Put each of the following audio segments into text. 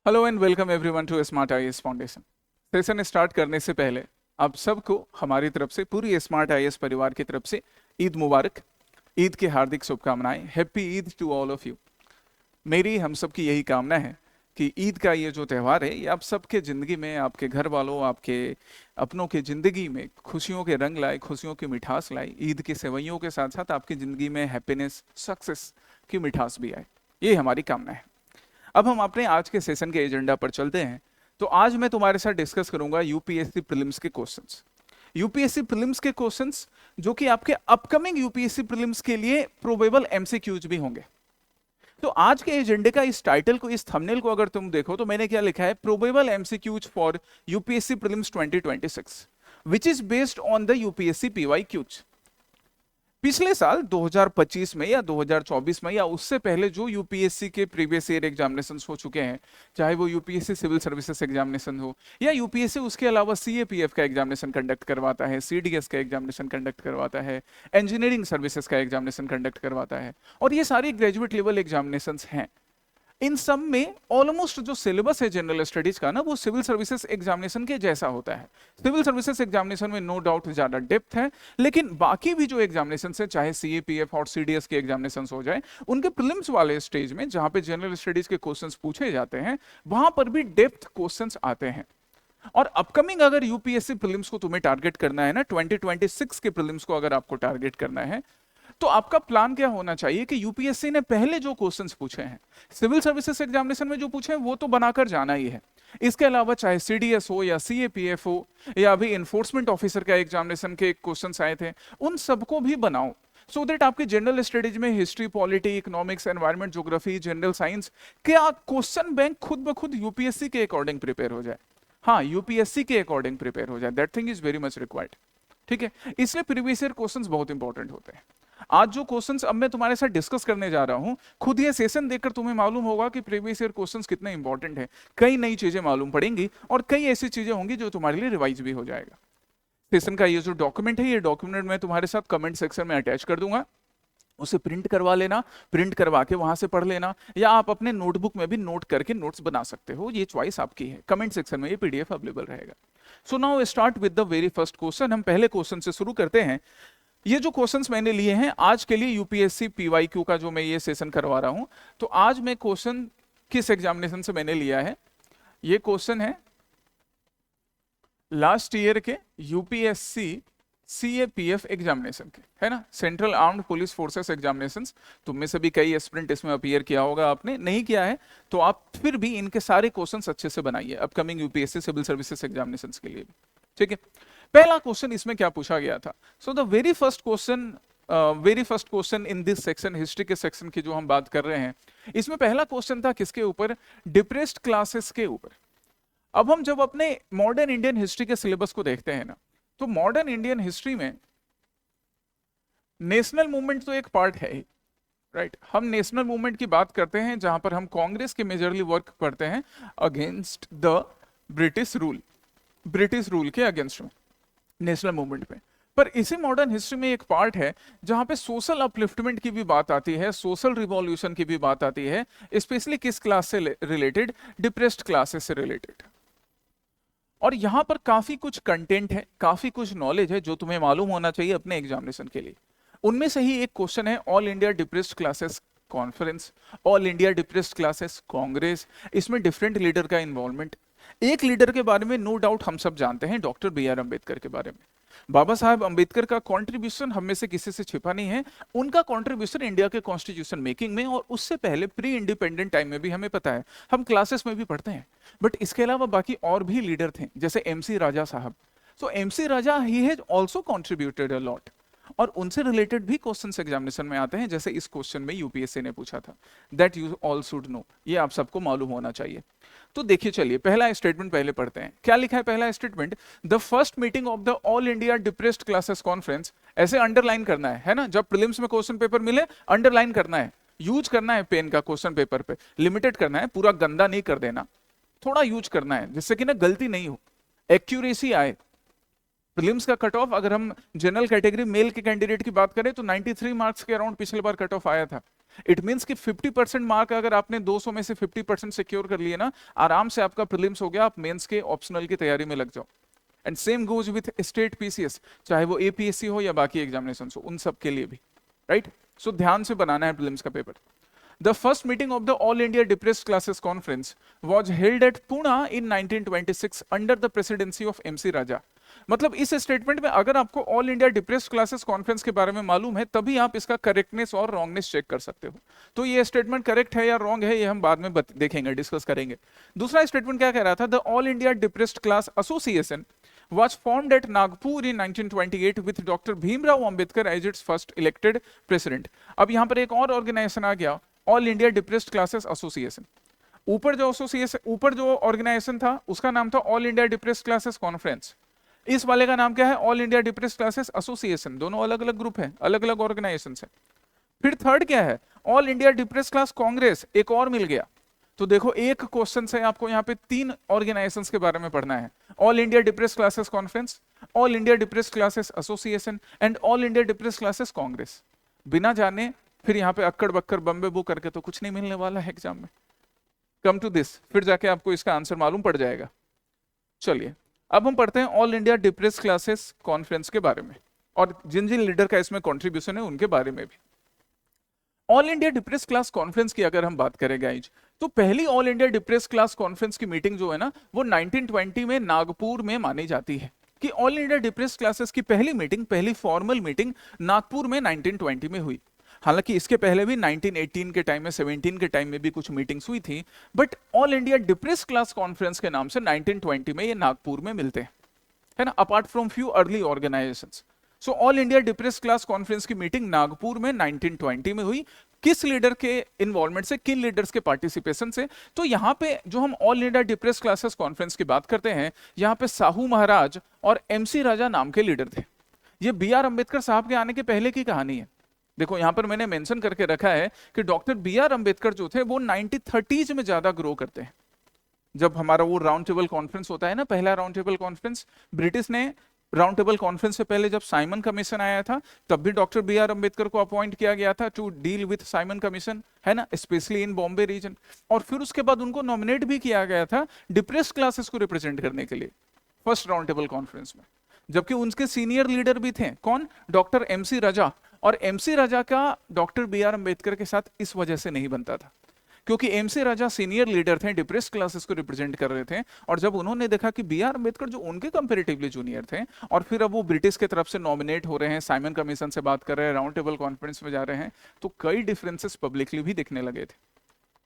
Hello and welcome everyone to smart IAS foundation. Session start करने से पहले आप सबको हमारी तरफ से, पूरी स्मार्ट आईएएस परिवार की तरफ से ईद मुबारक, ईद की हार्दिक शुभकामनाएं। Happy Eid to all of you. मेरी हम सबकी यही कामना है कि ईद का ये जो त्यौहार है ये आप सबके ज़िंदगी में, आपके घर वालों, आपके अपनों के ज़िंदगी में खुशियों के रंग लाए, खुशियों की मिठास लाए। ईद की सेवइयों के साथ साथ आपकी ज़िंदगी में हैप्पीनेस, सक्सेस की मिठास भी आए, ये हमारी कामना है। अब हम अपने आज के सेशन के एजेंडा पर चलते हैं। तो आज मैं तुम्हारे साथ डिस्कस करूंगा यूपीएससी प्रीलिम्स के क्वेश्चंस। यूपीएससी प्रीलिम्स के क्वेश्चंस जो कि आपके अपकमिंग यूपीएससी प्रीलिम्स के लिए प्रोबेबल एमसीक्यूज भी होंगे। तो आज के एजेंडे का इस टाइटल को, इस थंबनेल को अगर तुम देखो तो मैंने क्या लिखा है, probable MCQs for UPSC prelims 2026 which is based on the UPSC PYQs. पिछले साल 2025 में या 2024 में या उससे पहले जो यूपीएससी के प्रीवियस ईयर एग्जामिनेशंस हो चुके हैं, चाहे वो यूपीएससी सिविल सर्विसेज एग्जामिनेशन हो या यूपीएससी उसके अलावा सीएपीएफ का एग्जामिनेशन कंडक्ट करवाता है, सीडीएस का एग्जामिनेशन कंडक्ट करवाता है, इंजीनियरिंग सर्विसेज का एग्जामिनेशन कंडक्ट करवाता है, और ये सारी ग्रेजुएट लेवल एग्जामिनेशंस हैं। इन सब में ऑलमोस्ट जो सिलेबस है जनरल स्टडीज का ना, वो सिविल सर्विसेज एग्जामिनेशन के जैसा होता है। सिविल सर्विसेज एग्जामिनेशन में नो डाउट ज्यादा डेप्थ है, लेकिन बाकी भी जो एग्जामिनेशन है, चाहे सीएपीएफ और सीडीएस के एग्जामिनेशन हो जाए, उनके प्रीलिम्स वाले स्टेज में जहां पे जनरल स्टडीज के क्वेश्चंस पूछे जाते हैं, वहां पर भी डेप्थ क्वेश्चंस आते हैं। और अपकमिंग अगर यूपीएससी प्रीलिम्स को तुम्हें टारगेट करना है ना, 2026 के प्रीलिम्स को अगर आपको टारगेट करना है, तो आपका प्लान क्या होना चाहिए कि यूपीएससी ने पहले जो क्वेश्चंस पूछे हैं सिविल सर्विसेज एग्जामिनेशन में, जो पूछे हैं वो तो बनाकर जाना ही है। इसके अलावा चाहे सीडीएस हो या सीएपीएफ हो या अभी इन्फोर्समेंट ऑफिसर का एग्जामिनेशन के क्वेश्चंस आए थे, उन सबको भी बनाओ, सो दैट आपके जनरल स्टडीज में history, polity, economics, environment, geography, general science क्या क्वेश्चन बैंक खुद ब खुद यूपीएससी के अकॉर्डिंग प्रिपेयर हो जाए। हाँ, यूपीएससी के अकॉर्डिंग प्रिपेयर हो जाए, that thing is very much required. ठीक है, इसलिए प्रीवियस ईयर क्वेश्चंस बहुत इंपॉर्टेंट होते हैं। आज जो क्वेश्चंस अब मैं तुम्हारे साथ डिस्कस करने जा रहा हूं, खुद ये सेशन देखकर तुम्हें मालूम होगा कि प्रीवियस ईयर क्वेश्चंस कितने इंपॉर्टेंट हैं। कई नई चीजें मालूम पड़ेंगी और कई ऐसी चीजें होंगी जो तुम्हारे लिए रिवाइज भी हो जाएगा। सेशन का ये जो डॉक्यूमेंट है, ये डॉक्यूमेंट मैं तुम्हारे साथ कमेंट सेक्शन में अटैच कर दूंगा, उसे प्रिंट करवा लेना, प्रिंट करवा के वहां से पढ़ लेना, या आप अपने नोटबुक में भी नोट करके नोट्स बना सकते हो, ये चॉइस आपकी है। कमेंट सेक्शन में ये पीडीएफ अवेलेबल रहेगा। So now start with the very first question. हम पहले क्वेश्चन से शुरू करते हैं। ये जो क्वेश्चंस मैंने लिए हैं आज के लिए यूपीएससी पीवाईक्यू का, जो मैं ये सेशन करवा रहा हूं, तो आज मैं क्वेश्चन किस एग्जामिनेशन से मैंने लिया है, ये क्वेश्चन है लास्ट ईयर के यूपीएससी सीएपीएफ एग्जामिनेशन के, है ना, central armed police forces examinations. तुम में से भी कई एस्पिरेंट इसमें अपीयर किया होगा, आपने नहीं किया है तो आप फिर भी इनके सारे क्वेश्चंस अच्छे से बनाइए upcoming UPSC civil services examinations के लिए भी। ठीक है, पहला क्वेश्चन इसमें क्या पूछा गया था। So the very first question in this section, history के सेक्शन की जो हम बात कर रहे हैं, इसमें पहला क्वेश्चन था किसके ऊपर, डिप्रेस्ड क्लासेस के ऊपर। अब हम जब अपने मॉडर्न इंडियन हिस्ट्री के सिलेबस को देखते हैं ना, तो मॉडर्न इंडियन हिस्ट्री में नेशनल मूवमेंट तो एक पार्ट है ही, राइट। हम नेशनल मूवमेंट की बात करते हैं जहां पर हम कांग्रेस के मेजरली वर्क करते हैं अगेंस्ट द ब्रिटिश रूल के अगेंस्ट में, नेशनल मूवमेंट पे। पर इसी मॉडर्न हिस्ट्री में एक पार्ट है जहां पे सोशल अपलिफ्टमेंट की भी बात आती है, सोशल रिवॉल्यूशन की भी बात आती है, स्पेशली किस क्लास से रिलेटेड, डिप्रेस्ड क्लासेस से रिलेटेड। और यहां पर काफी कुछ कंटेंट है, काफी कुछ नॉलेज है जो तुम्हें मालूम होना चाहिए अपने एग्जामिनेशन के लिए। उनमें से ही एक क्वेश्चन है all India depressed classes conference, all India depressed classes Congress. इसमें डिफरेंट लीडर का इन्वॉल्वमेंट। एक लीडर के बारे में नो डाउट हम सब जानते हैं, डॉक्टर बी.आर. अम्बेडकर के बारे में। बाबा साहब अम्बेडकर का कंट्रीब्यूशन हम में से किसी से छिपा नहीं है। उनका कंट्रीब्यूशन इंडिया के कॉन्स्टिट्यूशन मेकिंग में और उससे पहले प्री इंडिपेंडेंट टाइम में भी हमें पता है, हम क्लासेस में भी पढ़ते हैं। बट इसके अलावा बाकी और भी लीडर थे, जैसे एमसी राजा साहब। सो MC Raja he has also contributed a lot, और उनसे रिलेटेड भी क्वेश्चंस एग्जामिनेशन में आते हैं, जैसे इस क्वेश्चन में यूपीएससी ने पूछा था। That you all should know, ये आप सबको मालूम होना चाहिए। तो देखिए, चलिए पहला स्टेटमेंट पहले पढ़ते हैं। क्या लिखा है पहला statement, the first meeting of the all India depressed classes conference. ऐसे अंडरलाइन करना है ना, जब प्रीलिम्स में क्वेश्चन पेपर मिले अंडरलाइन करना है, यूज करना है पेन का क्वेश्चन पेपर पे, लिमिटेड करना है, पूरा गंदा नहीं कर देना, थोड़ा यूज करना है जिससे कि ना गलती नहीं हो, एक्यूरेसी आए। प्रीलिम्स का कट ऑफ, अगर हम जनरल कैटेगरी मेल के कैंडिडेट की बात करें तो 93 मार्क्स के अराउंड पिछले बार कट ऑफ आया था। इट मीन्स कि 50% मार्क अगर आपने 200 में से 50% सिक्योर कर लिए ना, आराम से आपका प्रीलिम्स हो गया, आप मेंस के ऑप्शनल की तैयारी में लग जाओ। And same goes with state PCS, चाहे वो एपीएससी हो या बाकी एग्जामिनेशन हो, उन सब के लिए भी, राइट। सो ध्यान से बनाना है प्रीलिम्स का paper. The first meeting of the All India Depressed Classes Conference was held at Pune in 1926 under the presidency of MC Raja. मतलब इस स्टेटमेंट में अगर आपको all India depressed classes conference के बारे में मालूम है, तभी आप इसका करेक्टनेस और रॉन्गनेस चेक कर सकते हो। तो ये स्टेटमेंट करेक्ट है या रॉन्ग है, ये हम बाद में देखेंगे, डिस्कस करेंगे। दूसरा स्टेटमेंट क्या कह रहा था, the all India depressed class association was formed at Nagpur in 1928 with Dr. Bhimrao Ambedkar as its first elected president. अब यहाँ पर एक और ऑर्गेनाइजेशन आ गया, all India depressed classes association. ऊपर जो ऑर्गेनाइजेशन था उसका नाम था all India depressed classes conference, इस वाले का नाम क्या है, all India depressed classes association. दोनों अलग अलग ग्रुप है, अलग अलग ऑर्गेनाइजेशन है। फिर थर्ड क्या है, all India depressed class Congress, एक और मिल गया। तो देखो एक क्वेश्चन से आपको यहाँ पे 3 ऑर्गेनाइजेशंस के बारे में पढ़ना है, all India depressed classes conference, all India depressed classes association and all India depressed classes Congress. बिना जाने फिर यहाँ पे अक्कड़ बक्कड़ बम्बे बू करके तो कुछ नहीं मिलने वाला है एग्जाम में। कम टू दिस, फिर जाके आपको इसका आंसर मालूम पड़ जाएगा। चलिए अब हम पढ़ते हैं all India depressed classes conference के बारे में, और जिन जिन लीडर का इसमें कॉन्ट्रीब्यूशन है उनके बारे में भी। All India depressed class conference की अगर हम बात करें गाइज, तो पहली all India depressed class conference की मीटिंग जो है ना, वो 1920 में नागपुर में मानी जाती है कि ऑल इंडिया डिप्रेस्ड क्लासेस की पहली मीटिंग, पहली फॉर्मल मीटिंग नागपुर में 1920 में हुई। हालांकि इसके पहले भी 1918 के टाइम में, 17 के टाइम में भी कुछ मीटिंग्स हुई थी, but all India depressed class conference के नाम से 1920 में ये नागपुर में मिलते हैं, है ना, apart from few early organisations. So all India depressed class conference की मीटिंग नागपुर में 1920 में हुई। किस लीडर के इन्वॉल्वमेंट से, किन लीडर्स के पार्टिसिपेशन से? तो यहाँ पे जो हम all India depressed classes conference की बात करते हैं, यहाँ पे साहू महाराज और एमसी राजा नाम के लीडर थे। ये बी आर अम्बेडकर साहब के आने के पहले की कहानी है। देखो यहाँ पर मैंने मेंशन करके रखा है कि डॉक्टर बी आर अम्बेडकर जो थे वो 1930s में ज्यादा ग्रो करते हैं। जब हमारा वो राउंड टेबल कॉन्फ्रेंस होता है ना, पहला राउंड टेबल कॉन्फ्रेंस, ब्रिटिश ने राउंड टेबल कॉन्फ्रेंस से पहले जब साइमन कमीशन आया था, तब भी डॉक्टर बी आर अम्बेडकर को अपॉइंट किया गया था to deal with Simon commission, है ना, स्पेशली इन बॉम्बे रीजन। और फिर उसके बाद उनको नॉमिनेट भी किया गया था डिप्रेस्ड क्लासेस को रिप्रेजेंट करने के लिए फर्स्ट राउंड टेबल कॉन्फ्रेंस में, जबकि उनके सीनियर लीडर भी थे, कौन, डॉक्टर एमसी राजा। और एमसी राजा का डॉक्टर बी आर अम्बेडकर के साथ इस वजह से नहीं बनता था, क्योंकि एमसी राजा सीनियर लीडर थे, डिप्रेस्ड क्लासेस को रिप्रेजेंट कर रहे थे, और जब उन्होंने देखा कि बी आर अम्बेडकर जो उनके कंपैरेटिवली जूनियर थे, और फिर अब वो ब्रिटिश की तरफ से नॉमिनेट हो रहे हैं, साइमन कमीशन से बात कर रहे हैं, राउंड टेबल कॉन्फ्रेंस में जा रहे हैं, तो कई डिफरेंसेस पब्लिकली भी दिखने लगे थे।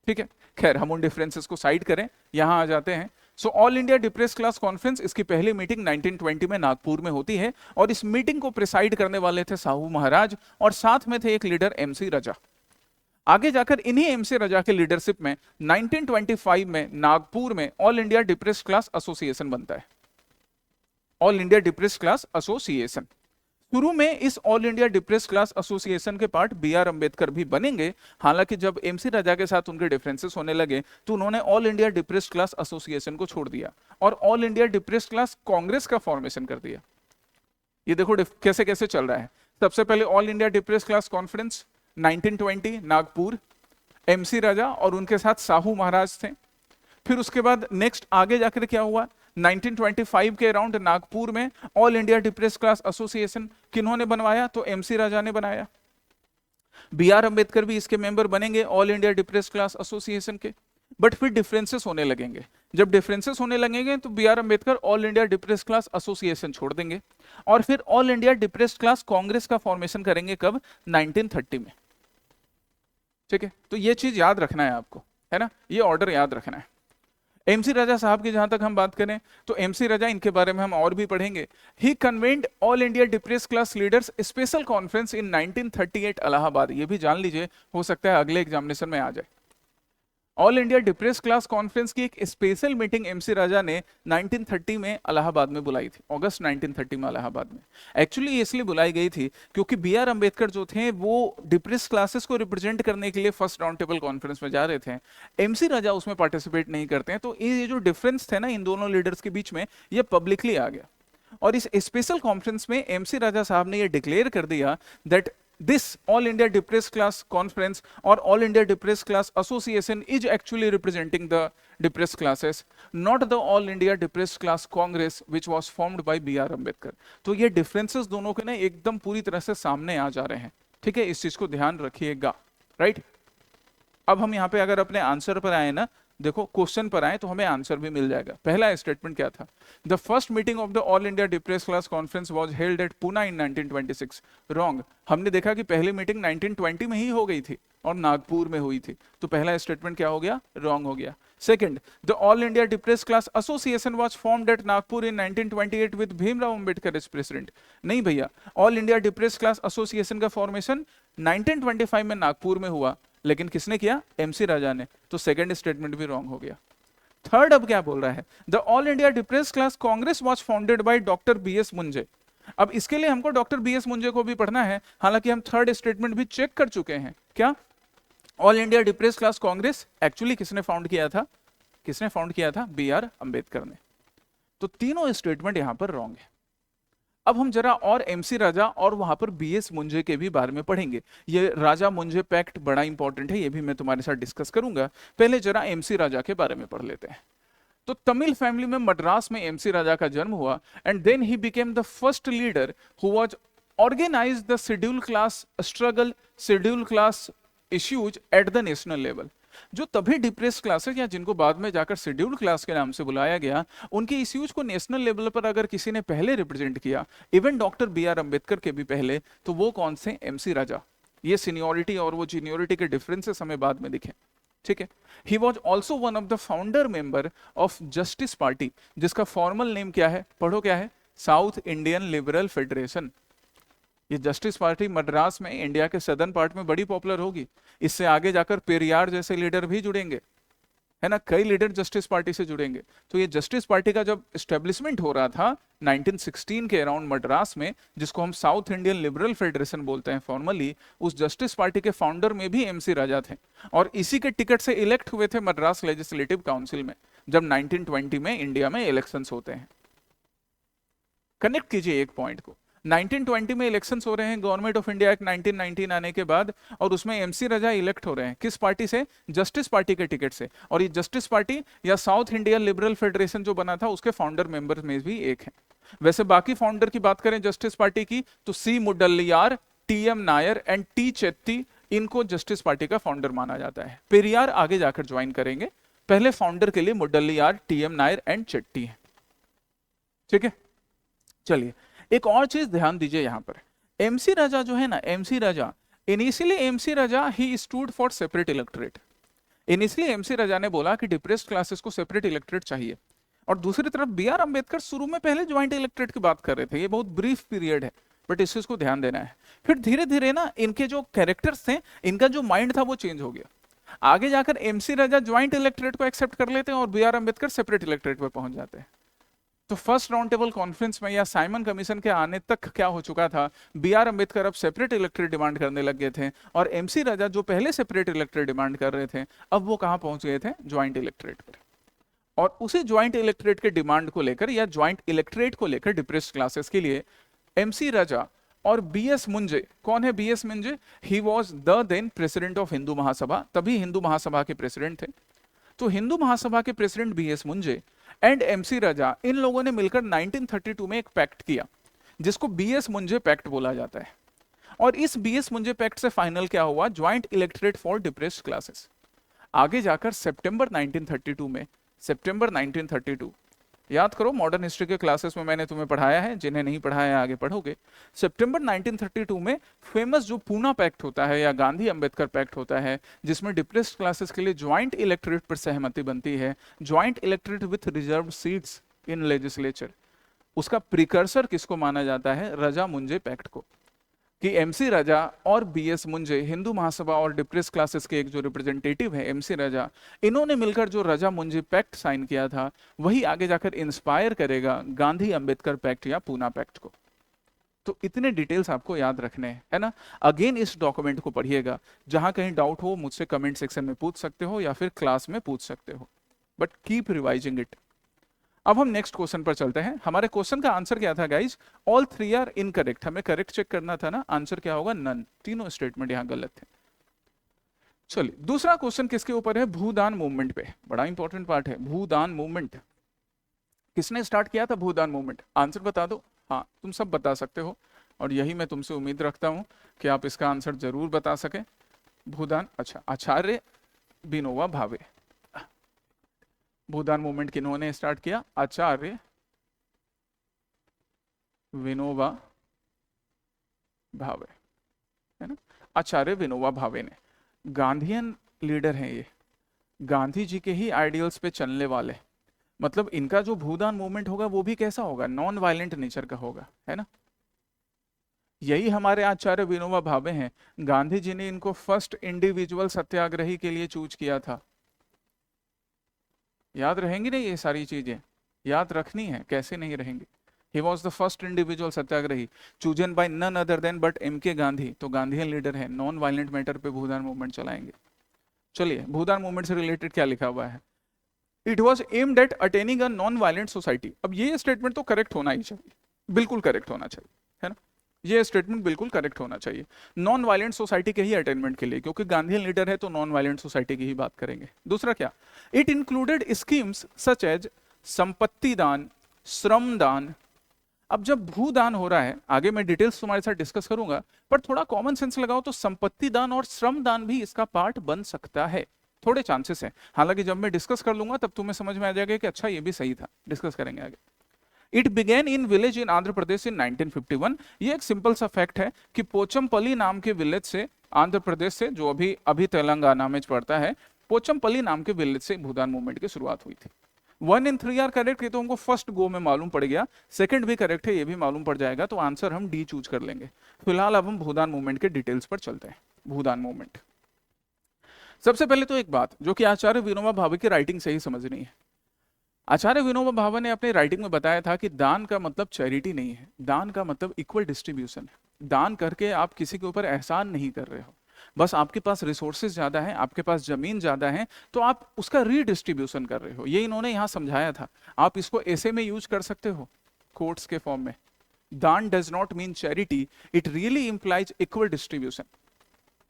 ठीक है, खैर हम उन डिफरेंसेस को साइड करें, यहां आ जाते हैं। So all India depressed class conference, इसकी पहली मीटिंग 1920 में नागपुर में होती है, और इस मीटिंग को प्रिसाइड करने वाले थे साहू महाराज, और साथ में थे एक लीडर एमसी राजा। आगे जाकर इन्हीं एमसी राजा के लीडरशिप में 1925 में नागपुर में all India depressed class association बनता है, all India depressed class association. शुरू में इस all India depressed class association के पार्ट बी आर अम्बेडकर भी बनेंगे, हालांकि जब एमसी राजा के साथ उनके डिफरेंसेस होने लगे तो उन्होंने all India depressed class association को छोड़ दिया और all India depressed class congress का फॉर्मेशन कर दिया। ये देखो कैसे कैसे चल रहा है। सबसे पहले all India depressed class conference 1920 Nagpur, MC Raja और उनके साथ साहू महाराज थे। फिर उसके बाद नेक्स्ट आगे जाकर क्या हुआ, 1925 के अराउंड नागपुर में all India depressed class association किन्होंने बनवाया, तो एमसी राजा ने बनाया। बी आर अम्बेडकर भी इसके मेंबर बनेंगे all India depressed class association के, बट फिर डिफरेंसेस होने लगेंगे। जब डिफरेंसेस होने लगेंगे तो B R Ambedkar all India depressed class association छोड़ देंगे और फिर all India depressed class congress का फॉर्मेशन करेंगे कब, 1930 में। ठीक है, तो ये चीज याद रखना है आपको, है ना, ये ऑर्डर याद रखना है। एमसी राजा साहब की जहां तक हम बात करें तो एमसी राजा, इनके बारे में हम और भी पढ़ेंगे। He convened all India depressed class leaders special conference in 1938 Allahabad. ये भी जान लीजिए, हो सकता है अगले एग्जामिनेशन में आ जाए। All India depressed class conference की एक स्पेशल मीटिंग एमसी राजा ने 1930 में इलाहाबाद में बुलाई थी, अगस्त 1930 में इलाहाबाद में। एक्चुअली इसलिए बुलाई गई थी क्योंकि बी आर अम्बेडकर जो थे वो डिप्रेस्ड क्लासेस को रिप्रेजेंट करने के लिए फर्स्ट राउंड टेबल कॉन्फ्रेंस में जा रहे थे, एमसी राजा उसमें पार्टिसिपेट नहीं करते हैं। तो ये जो डिफरेंस थे ना इन दोनों लीडर्स के बीच में, ये पब्लिकली आ गया। और इस स्पेशल कॉन्फ्रेंस में एमसी राजा साहब ने ये डिक्लेयर कर दिया that this All India Depressed Class Conference or All India Depressed Class Association is actually representing the depressed classes, not the All India Depressed Class Congress which was formed by B.R. Ambedkar. तो ये differences दोनों के ना एकदम पूरी तरह से सामने आ जा रहे हैं, ठीक है, इस चीज को ध्यान रखिएगा, राइट। अब हम यहाँ पे अगर अपने आंसर पर आए ना, देखो क्वेश्चन पर आए तो हमें आंसर भी मिल जाएगा। पहला स्टेटमेंट क्या था, the first meeting of the all India depressed class conference was held at Poona in 1926। Wrong, हमने देखा कि पहली मीटिंग 1920 में ही हो गई थी और नागपुर में हुई थी, तो पहला स्टेटमेंट क्या हो गया, रॉन्ग हो गया। Second, the all India depressed class association was formed at Nagpur in 1928 with Bhimrao Ambedkar as president. नहीं भैया, all India depressed class association का फॉर्मेशन 1925 में नागपुर में हुआ, लेकिन किसने किया, एमसी राजा ने, तो सेकंड स्टेटमेंट भी रॉन्ग हो गया। थर्ड अब क्या बोल रहा है, the all India depressed class congress was founded by doctor BS Munje. अब इसके लिए हमको डॉक्टर बीएस मुंजे को भी पढ़ना है, हालांकि हम थर्ड स्टेटमेंट भी चेक कर चुके हैं। क्या, all India depressed class Congress actually किसने फाउंड किया था, किसने फाउंड किया था, B.R. अंबेडकर ने। तो तीनों स्टेटमेंट यहां पर रॉन्ग है। अब हम जरा और एमसी राजा और वहां पर बीएस मुंजे के भी बारे में पढ़ेंगे। ये राजा मुंजे पैक्ट बड़ा इंपॉर्टेंट है, ये भी मैं तुम्हारे साथ डिस्कस करूंगा। पहले जरा एमसी राजा के बारे में पढ़ लेते हैं। तो तमिल फैमिली में मद्रास में एमसी राजा का जन्म हुआ and then he became the first leader who was organise the schedule class struggle, schedule class issues at the national level. जो तभी डिप्रेस क्लासेस या जिनको बाद में जाकर शेड्यूल क्लास के नाम से बुलाया गया, उनके इश्यूज को नेशनल लेवल पर अगर किसी ने पहले रिप्रेजेंट किया, इवन डॉक्टर B.R. अंबेडकर के भी पहले, तो वो कौन से, एमसी राजा। ये सीनियोरिटी और वो जीनियोरिटी के डिफरेंसेस हमें बाद में दिखे, ठीक है। He was also one of the founder member of justice party, जिसका फॉर्मल नेम क्या है, पढ़ो क्या है, साउथ इंडियन लिबरल फेडरेशन। ये जस्टिस पार्टी मद्रास में इंडिया के सदर्न पार्ट में बड़ी पॉपुलर होगी। इससे आगे जाकर पेरियार जैसे लीडर भी जुड़ेंगे, है ना, कई लीडर जस्टिस पार्टी से जुड़ेंगे। तो ये जस्टिस पार्टी का जब एस्टेब्लिशमेंट हो रहा था 1916 के अराउंड मद्रास में, जिसको हम साउथ इंडियन लिबरल फेडरेशन बोलते हैं फॉर्मली, उस जस्टिस पार्टी के फाउंडर में भी एमसी राजा थे और इसी के टिकट से इलेक्ट हुए थे मद्रास लेजिस्लेटिव काउंसिल में, जब 1920 में इंडिया में इलेक्शंस होते हैं। कनेक्ट कीजिए एक पॉइंट को, 1920 में इलेक्शंस हो रहे हैं गवर्नमेंट ऑफ इंडिया एक्ट 1919 आने के बाद, और उसमें एमसी राजा इलेक्ट हो रहे हैं किस पार्टी से, जस्टिस पार्टी के टिकट से। और ये जस्टिस पार्टी या साउथ इंडियन लिबरल फेडरेशन जो बना था, उसके फाउंडर मेंबर में भी एक है। वैसे बाकी फाउंडर की बात करें जस्टिस पार्टी की, तो C Mudaliar, T M. Nair and T. Chetty, इनको जस्टिस पार्टी का फाउंडर माना जाता है। पेरियार आगे जाकर ज्वाइन करेंगे, पहले फाउंडर के लिए मुडल्लियार, टी.एम. नायर एंड चेट्टी है, ठीक है। चलिए एक और चीज ध्यान दीजिए यहां पर, एमसी राजा जो है ना, MC Raja initially, MC Raja he stood for separate electorate. Initially MC Raja ने बोला कि डिप्रेस्ड क्लासेस को सेपरेट इलेक्टोरेट चाहिए, और दूसरी तरफ B.R. अंबेडकर शुरू में पहले ज्वाइंट इलेक्टोरेट की बात कर रहे थे। ये बहुत ब्रीफ पीरियड है, बट इस चीज को ध्यान देना है। फिर धीरे धीरे ना इनके जो कैरेक्टर्स थे, इनका जो माइंड था वो चेंज हो गया। आगे जाकर एमसी राजा ज्वाइंट इलेक्टोरेट को एक्सेप्ट कर लेते हैं और B.R. अंबेडकर सेपरेट इलेक्टोरेट पर पहुंच जाते हैं। तो फर्स्ट राउंड टेबल कॉन्फ्रेंस में या साइमन कमीशन के आने तक क्या हो चुका था, B.R. अंबेडकर अब सेपरेट इलेक्टोरेट डिमांड करने लग गए थे, और एमसी राजा जो पहले सेपरेट इलेक्टोरेट डिमांड कर रहे थे, अब वो कहां पहुंच गए थे, ज्वाइंट इलेक्टोरेट पर। और उसी ज्वाइंट इलेक्टोरेट के डिमांड को लेकर या ज्वाइंट इलेक्टोरेट को लेकर डिप्रेस्ड क्लासेस के लिए एमसी राजा और B.S. मुंजे, कौन है B.S. Moonje, he was the then president of Hindu Mahasabha, तभी हिंदू महासभा के प्रेसिडेंट थे। तो हिंदू महासभा के president B.S. Moonje and MC Raja, इन लोगों ने मिलकर 1932 में एक पैक्ट किया, जिसको B.S. मुंजे पैक्ट बोला जाता है। और इस B.S. मुंजे पैक्ट से फाइनल क्या हुआ, joint electorate for depressed classes. आगे जाकर सितंबर 1932 में, सितंबर 1932, याद करो मॉडर्न हिस्ट्री के क्लासेस में मैंने तुम्हें पढ़ाया है, जिन्हें नहीं पढ़ाया आगे पढ़ोगे। सितंबर 1932 में फेमस जो पूना पैक्ट होता है या गांधी अंबेडकर पैक्ट होता है, जिसमें डिप्रेस्ड क्लासेस के लिए ज्वाइंट इलेक्टोरेट पर सहमति बनती है, joint electorate with reserved seats in legislature, उसका प्रिकर्सर किसको माना जाता है, राजा मुंजे पैक्ट को। कि एमसी राजा और B.S. मुंजे, हिंदू महासभा और डिप्रेस्ड क्लासेस के एक जो रिप्रेजेंटेटिव है एमसी राजा, इन्होंने मिलकर जो राजा मुंजे पैक्ट साइन किया था, वही आगे जाकर इंस्पायर करेगा गांधी अंबेडकर पैक्ट या पूना पैक्ट को। तो इतने डिटेल्स आपको याद रखने हैं, है ना। अगेन इस डॉक्यूमेंट को पढ़िएगा, जहां कहीं डाउट हो मुझसे कमेंट सेक्शन में पूछ सकते हो या फिर क्लास में पूछ सकते हो, बट कीप रिवाइजिंग इट। अब हम नेक्स्ट क्वेश्चन पर चलते हैं। हमारे क्वेश्चन का आंसर क्या था guys? All three are incorrect. हमें करेक्ट चेक करना था ना, आंसर क्या होगा? नन। तीनों स्टेटमेंट यहां गलत थे। चलिए दूसरा क्वेश्चन किसके ऊपर है? भूदान मूवमेंट पे। बड़ा इंपॉर्टेंट पार्ट है भूदान मूवमेंट। किसने स्टार्ट किया था भूदान मूवमेंट? आंसर बता दो। हाँ तुम सब बता सकते हो, और यही मैं तुमसे उम्मीद रखता हूं कि आप इसका आंसर जरूर बता सके। भूदान, अच्छा, आचार्य विनोबा भावे। भूदान मूवमेंट किन्होंने स्टार्ट किया? आचार्य विनोबा भावे, है ना? आचार्य विनोबा भावे ने, गांधीयन लीडर हैं ये, गांधी जी के ही आइडियल्स पे चलने वाले। मतलब इनका जो भूदान मूवमेंट होगा वो भी कैसा होगा? नॉन वायलेंट नेचर का होगा, है ना? यही हमारे आचार्य विनोबा भावे हैं। गांधी जी ने इनको फर्स्ट इंडिविजुअल सत्याग्रही के लिए चूज किया था। याद रहेंगी ना ये सारी चीजें? याद रखनी है, कैसे नहीं रहेंगी। He was the first individual Satyagrahi chosen by none other than but M.K. Gandhi. तो गांधीयन लीडर है, नॉन वायलेंट मैटर पे भूदान मूवमेंट चलाएंगे। चलिए भूदान मूवमेंट से रिलेटेड क्या लिखा हुआ है? It was aimed at attaining a non violent society. अब ये स्टेटमेंट तो करेक्ट होना ही चाहिए, बिल्कुल करेक्ट होना चाहिए, है ना? ये स्टेटमेंट बिल्कुल करेक्ट होना चाहिए, नॉन वायलेंट सोसाइटी के ही अटेनमेंट के लिए, क्योंकि गांधीयन लीडर है तो नॉन वायलेंट सोसाइटी की ही बात करेंगे। दूसरा क्या? It included schemes such as Sampatti Daan, श्रम दान। अब जब भूदान हो रहा है, आगे मैं डिटेल्स तुम्हारे साथ डिस्कस करूंगा, पर थोड़ा कॉमन सेंस लगाओ तो संपत्ति दान और श्रम दान भी इसका पार्ट बन सकता है। थोड़े चांसेस है, हालांकि जब मैं डिस्कस कर लूंगा तब तुम्हें समझ में आ जाएगा कि अच्छा ये भी सही था। डिस्कस करेंगे आगे। It began in village in Andhra Pradesh in 1951। ये एक सिंपल सा फैक्ट है कि पोचमपल्ली नाम के विलेज से, आंध्र प्रदेश से, जो अभी अभी तेलंगाना में पड़ता है, पोचमपल्ली नाम के विलेज से भूदान मूवमेंट की शुरुआत हुई थी। 1 in 3 आर करेक्ट, ये तो हमको फर्स्ट गो में मालूम पड़ गया। सेकंड भी करेक्ट है, ये भी मालूम पड़ जाएगा, तो आंसर हम डी चूज कर लेंगे। फिलहाल अब हम भूदान मूवमेंट के डिटेल्स पर चलते हैं। भूदान मूवमेंट, सबसे पहले तो एक बात जो कि आचार्य विनोबा भावे की राइटिंग से ही समझनी है। आचार्य विनोबा भावे ने अपने राइटिंग में बताया था कि दान का मतलब चैरिटी नहीं है, दान का मतलब इक्वल डिस्ट्रीब्यूशन है। दान करके आप किसी के ऊपर एहसान नहीं कर रहे हो, बस आपके पास रिसोर्सेज ज्यादा है, आपके पास जमीन ज्यादा है, तो आप उसका रीडिस्ट्रीब्यूशन कर रहे हो। ये इन्होंने यहाँ समझाया था। आप इसको ऐसे में यूज कर सकते हो कोट्स के फॉर्म में। दान does not mean charity, it really implies equal distribution.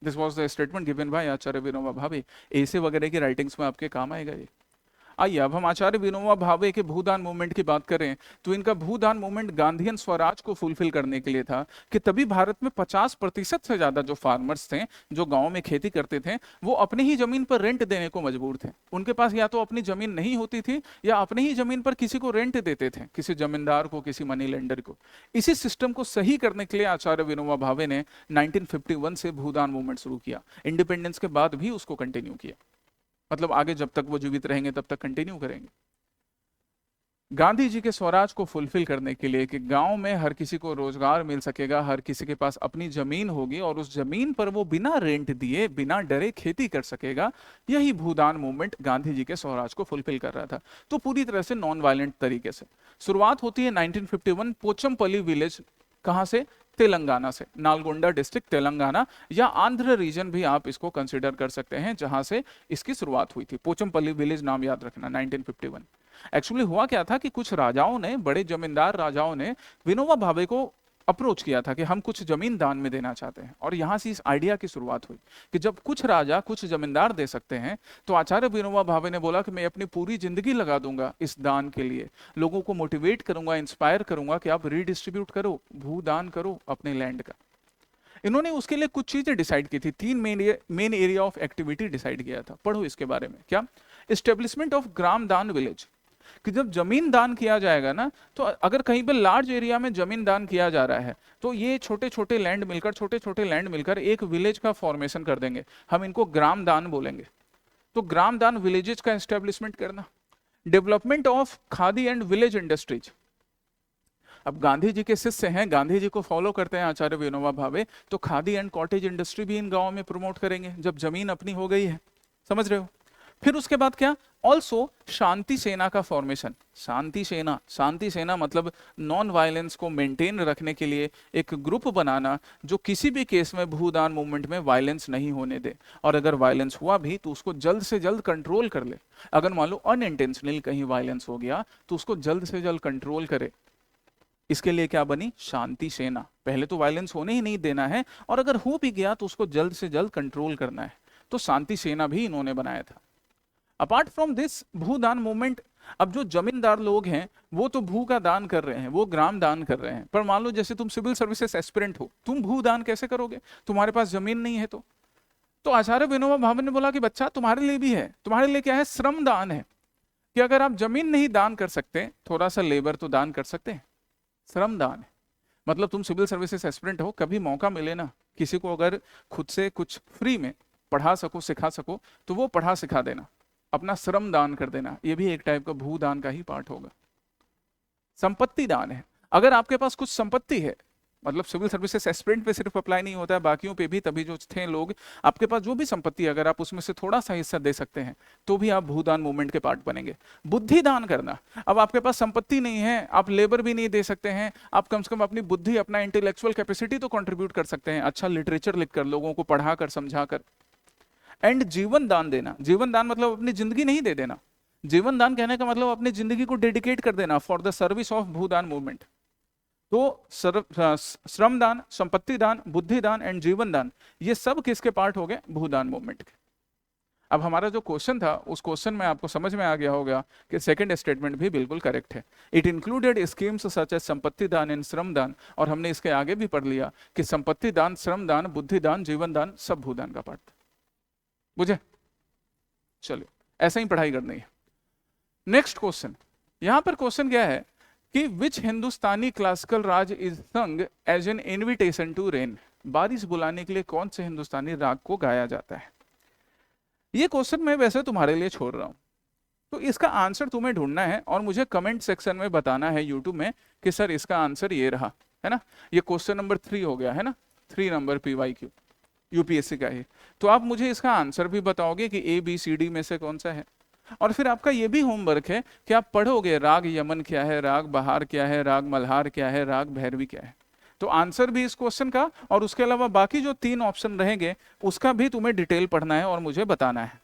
This was the statement given by Acharya Vinoba Bhave. ऐसे वगैरह की राइटिंग्स में आपके काम आएगा ये। आइए अब हम आचार्य विनोबा भावे के भूदान मूवमेंट की बात करें तो इनका भूदान मूवमेंट गांधीयन स्वराज को फुलफिल करने के लिए था कि तभी भारत में 50% से ज्यादा जो फार्मर्स थे, जो गांव में खेती करते थे, वो अपनी ही जमीन पर रेंट देने को मजबूर थे। उनके पास या तो अपनी जमीन नहीं होती थी या अपनी ही जमीन पर किसी को रेंट देते थे, किसी जमींदार को, किसी मनी लेंडर को। इसी सिस्टम को सही करने के लिए आचार्य विनोबा भावे ने 1951 से भूदान मूवमेंट शुरू किया। इंडिपेंडेंस के बाद भी उसको कंटिन्यू किया, मतलब आगे जब तक वो जीवित रहेंगे तब तक कंटिन्यू करेंगे। गांधी जी के स्वराज को फुलफिल करने के लिए कि गांव में हर किसी को रोजगार मिल सकेगा, हर किसी के पास अपनी जमीन होगी और उस जमीन पर वो बिना रेंट दिए, बिना डरे खेती कर सकेगा, यही भूदान मूवमेंट गांधी जी के स्वराज को फुलफिल कर रहा था। तो पूरी तरह से नॉन वायलेंट तरीके से शुरुआत होती है 1951 पोचमपल्ली विलेज। कहां से? तेलंगाना से, नालगोंडा डिस्ट्रिक्ट तेलंगाना, या आंध्र रीजन भी आप इसको कंसीडर कर सकते हैं, जहां से इसकी शुरुआत हुई थी। पोचमपल्ली विलेज नाम याद रखना, 1951। एक्चुअली हुआ क्या था कि कुछ राजाओं ने, बड़े जमींदार राजाओं ने विनोबा भावे को अप्रोच किया था कि हम कुछ जमीन दान में देना चाहते हैं, और यहां से इस आइडिया की शुरुआत हुई कि जब कुछ राजा, कुछ जमींदार दे सकते हैं, तो आचार्य विनोबा भावे ने बोला कि मैं अपनी पूरी जिंदगी लगा दूंगा इस दान के लिए, लोगों को मोटिवेट करूंगा, इंस्पायर करूंगा कि आप रीडिस्ट्रीब्यूट करो, भूदान करो अपने लैंड का। इन्होंने उसके लिए कुछ चीजें डिसाइड की थी, 3 main area of activity decide किया था। पढ़ो इसके बारे में। क्या? एस्टेब्लिशमेंट ऑफ ग्राम दान विलेज, कि जब जमीन दान किया जाएगा ना, तो अगर कहीं पर लार्ज एरिया में जमीन दान किया जा रहा है, तो ये छोटे छोटे लैंड मिलकर, छोटे छोटे लैंड मिलकर एक विलेज का फॉर्मेशन कर देंगे। हम इनको ग्राम दान बोलेंगे। तो ग्राम दान विलेजेस का एस्टेब्लिशमेंट करना। Development of khadi and village industries. अब गांधी जी के शिष्य हैं, गांधी जी को फॉलो करते हैं आचार्य विनोबा भावे, तो खादी एंड कॉटेज इंडस्ट्री भी इन गांवों में प्रमोट करेंगे जब जमीन अपनी हो गई है। समझ रहे हो? फिर उसके बाद क्या, ऑल्सो शांति सेना का फॉर्मेशन। शांति सेना मतलब नॉन वायलेंस को मेंटेन रखने के लिए एक ग्रुप बनाना जो किसी भी केस में भूदान मूवमेंट में वायलेंस नहीं होने दे, और अगर वायलेंस हुआ भी तो उसको जल्द से जल्द कंट्रोल कर ले। अगर मान लो अनइंटेंशनली कहीं वायलेंस हो गया तो उसको जल्द से जल्द कंट्रोल करे। इसके लिए क्या बनी, शांति सेना। पहले तो वायलेंस होने ही नहीं देना है, और अगर हो भी गया तो उसको जल्द से जल्द कंट्रोल करना है, तो शांति सेना भी इन्होंने बनाया था। Apart from this Bhoodan movement, अब जो जमींदार लोग हैं वो तो भू का दान कर रहे हैं, वो ग्राम दान कर रहे हैं, पर मान लो जैसे तुम सिविल सर्विसेज एस्पिरेंट हो, तुम भूदान कैसे करोगे, तुम्हारे पास जमीन नहीं है। तो आचार्य विनोबा भावे ने बोला कि बच्चा तुम्हारे लिए भी है, तुम्हारे लिए क्या है, श्रम दान है, कि अगर आप जमीन नहीं दान कर सकते, थोड़ा सा लेबर तो दान कर सकते हैं, श्रम दान है। मतलब तुम सिविल सर्विसेज एस्पिरेंट हो, कभी मौका मिले ना किसी को अगर खुद से कुछ फ्री में पढ़ा सको, सिखा सको, तो वो पढ़ा सिखा देना, अपना श्रम दान कर देना, ये भी एक टाइप का भूदान का ही पार्ट होगा। संपत्ति दान है, अगर आपके पास कुछ संपत्ति है, मतलब सिविल सर्विसेज एस्पिरेंट पे सिर्फ अप्लाई नहीं होता है, बाकियों पे भी, तभी जो थे लोग, आपके पास जो भी संपत्ति है, अगर आप उसमें से थोड़ा सा हिस्सा दे सकते हैं तो भी आप भूदान मूवमेंट के पार्ट बनेंगे। बुद्धि दान करना, अब आपके पास संपत्ति नहीं है, आप लेबर भी नहीं दे सकते हैं, आप कम से कम अपनी बुद्धि, अपना इंटेलेक्चुअल कैपेसिटी तो कंट्रीब्यूट कर सकते हैं, अच्छा लिटरेचर लिखकर, लोगों को पढ़ाकर, समझाकर। एंड जीवन दान देना, जीवन दान मतलब अपनी जिंदगी नहीं दे देना, जीवन दान कहने का मतलब अपनी जिंदगी को डेडिकेट कर देना for the service of Bhoodan movement. तो श्रम दान, संपत्ति दान, बुद्धि दान एंड जीवन दान, ये सब किसके पार्ट हो गए, भूदान मूवमेंट के। अब हमारा जो क्वेश्चन था, उस क्वेश्चन में आपको समझ में आ गया होगा कि सेकंड स्टेटमेंट भी बिल्कुल करेक्ट है। It included schemes such as Sampatti Daan and श्रम दान, और हमने इसके आगे भी पढ़ लिया कि संपत्ति दान, श्रम दान, बुद्धि दान, जीवन दान सब भूदान का पार्ट था। बुझे? चलिए, ऐसा ही पढ़ाई करनी है। नेक्स्ट क्वेश्चन, यहां पर क्वेश्चन क्या है कि which Hindustani classical raga is sung as an invitation to rain, बारिश बुलाने के लिए कौन से हिंदुस्तानी राग को गाया जाता है। ये क्वेश्चन मैं वैसे तुम्हारे लिए छोड़ रहा हूं, तो इसका आंसर तुम्हें ढूंढना है और मुझे कमेंट सेक्शन में बताना है यूट्यूब में कि सर इसका आंसर ये रहा, है ना। ये क्वेश्चन नंबर 3 हो गया, है ना, 3 नंबर PYQ यूपीएससी का है। तो आप मुझे इसका आंसर भी बताओगे कि ABCD में से कौन सा है, और फिर आपका ये भी होमवर्क है कि आप पढ़ोगे राग यमन क्या है, राग बहार क्या है, राग मल्हार क्या है, राग भैरवी क्या है। तो आंसर भी इस क्वेश्चन का और उसके अलावा बाकी जो 3 ऑप्शन रहेंगे उसका भी तुम्हें डिटेल पढ़ना है और मुझे बताना है।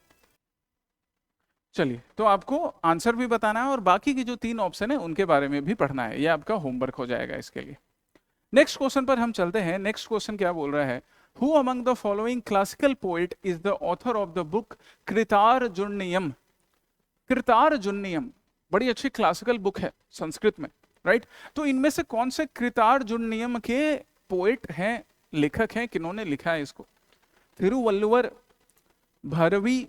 चलिए, तो आपको आंसर भी बताना है और बाकी की जो 3 ऑप्शन है उनके बारे में भी पढ़ना है, ये आपका होमवर्क हो जाएगा इसके लिए। नेक्स्ट क्वेश्चन पर हम चलते हैं। नेक्स्ट क्वेश्चन क्या बोल रहा है, who among the following classical poet is the author of the book Kiratarjuniyam. Kiratarjuniyam बड़ी अच्छी क्लासिकल बुक है संस्कृत में, राइट। तो इनमें से कौन से कृतार्जुनीयम के पोएट हैं, लेखक हैं, किन्होंने लिखा है इसको। थिरुवल्लुवर, भैरवी,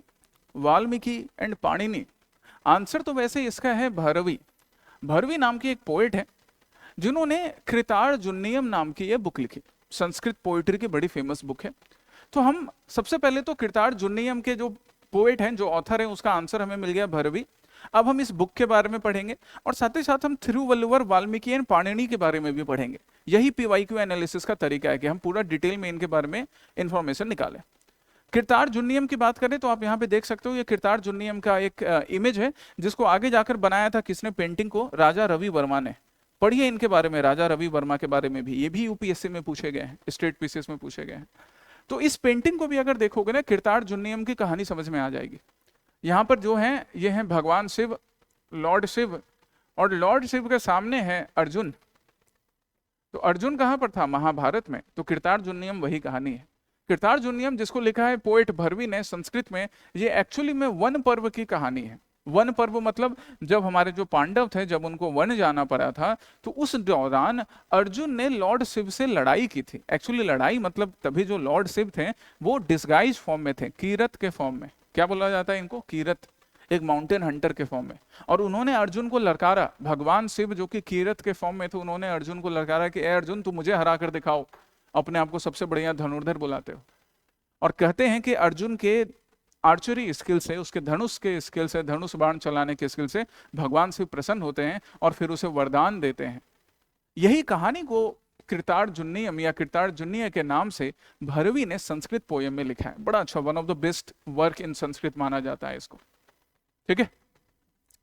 वाल्मीकि एंड पाणिनि। आंसर तो वैसे इसका है भैरवी। भैरवी नाम की एक पोएट है जिन्होंने कृतार्जुनीयम नाम की ये बुक लिखी, संस्कृत पोएट्री की बड़ी फेमस बुक है। तो हम सबसे पहले तो कृतार्जुनीयम के जो पोएट हैं, जो ऑथर हैं, उसका आंसर हमें मिल गया भैरवी। अब हम इस बुक के बारे में पढ़ेंगे और साथ ही साथ हम थिरुवल्लुवर, वाल्मीकि एंड पाणिनि के बारे में भी पढ़ेंगे। यही PYQ एनालिसिस का तरीका है कि हम पूरा डिटेल में इनके बारे में इंफॉर्मेशन निकालें। कृतार्जुनीयम की बात करें तो आप यहाँ पे देख सकते हो, ये कृतार्जुनीयम का एक इमेज है जिसको आगे जाकर बनाया था किसने, पेंटिंग को राजा रवि वर्मा ने। पढ़िए इनके बारे में, राजा रवि वर्मा के बारे में भी, ये भी UPSC में पूछे गए हैं, स्टेट PCS में पूछे गए हैं। तो इस पेंटिंग को भी अगर देखोगे ना, कृतार्जुनीयम की कहानी समझ में आ जाएगी। यहाँ पर जो है ये है भगवान शिव, लॉर्ड शिव, और लॉर्ड शिव के सामने है अर्जुन। तो अर्जुन कहाँ पर था, महाभारत में। तो कृतार्जुनीयम वही कहानी है। कृतार्जुनीयम जिसको लिखा है पोएट भैरवी ने संस्कृत में, ये एक्चुअली में वन पर्व की कहानी है। वन पर्व मतलब जब हमारे जो पांडव थे, जब उनको वन जाना पड़ा था, तो उस दौरान अर्जुन ने लॉर्ड शिव से लड़ाई की थी। एक्चुअली लड़ाई मतलब तभी जो लॉर्ड शिव थे वो डिस्गाइज फॉर्म में थे, कीरत के फॉर्म में। क्या बोला जाता है इनको, कीरत, एक माउंटेन हंटर के फॉर्म में। और उन्होंने अर्जुन को ललकारा, भगवान शिव जो कि कीरत के फॉर्म में थे, उन्होंने अर्जुन को ललकारा कि ए अर्जुन, तू मुझे हरा कर दिखाओ। अपने आप को सबसे बढ़िया धनुर्धर बुलाते हो। और कहते हैं कि अर्जुन के आर्चरी स्किल से, उसके धनुष के स्किल से, धनुष बाण चलाने के स्किल से भगवान शिव प्रसन्न होते हैं और फिर उसे वरदान देते हैं। यही कहानी को कृतार्जुनीयम या कृतार्जुनीय के नाम से भैरवी ने संस्कृत पोयम में लिखा है। बड़ा अच्छा, one of the best work in Sanskrit माना जाता है इसको। ठीक है,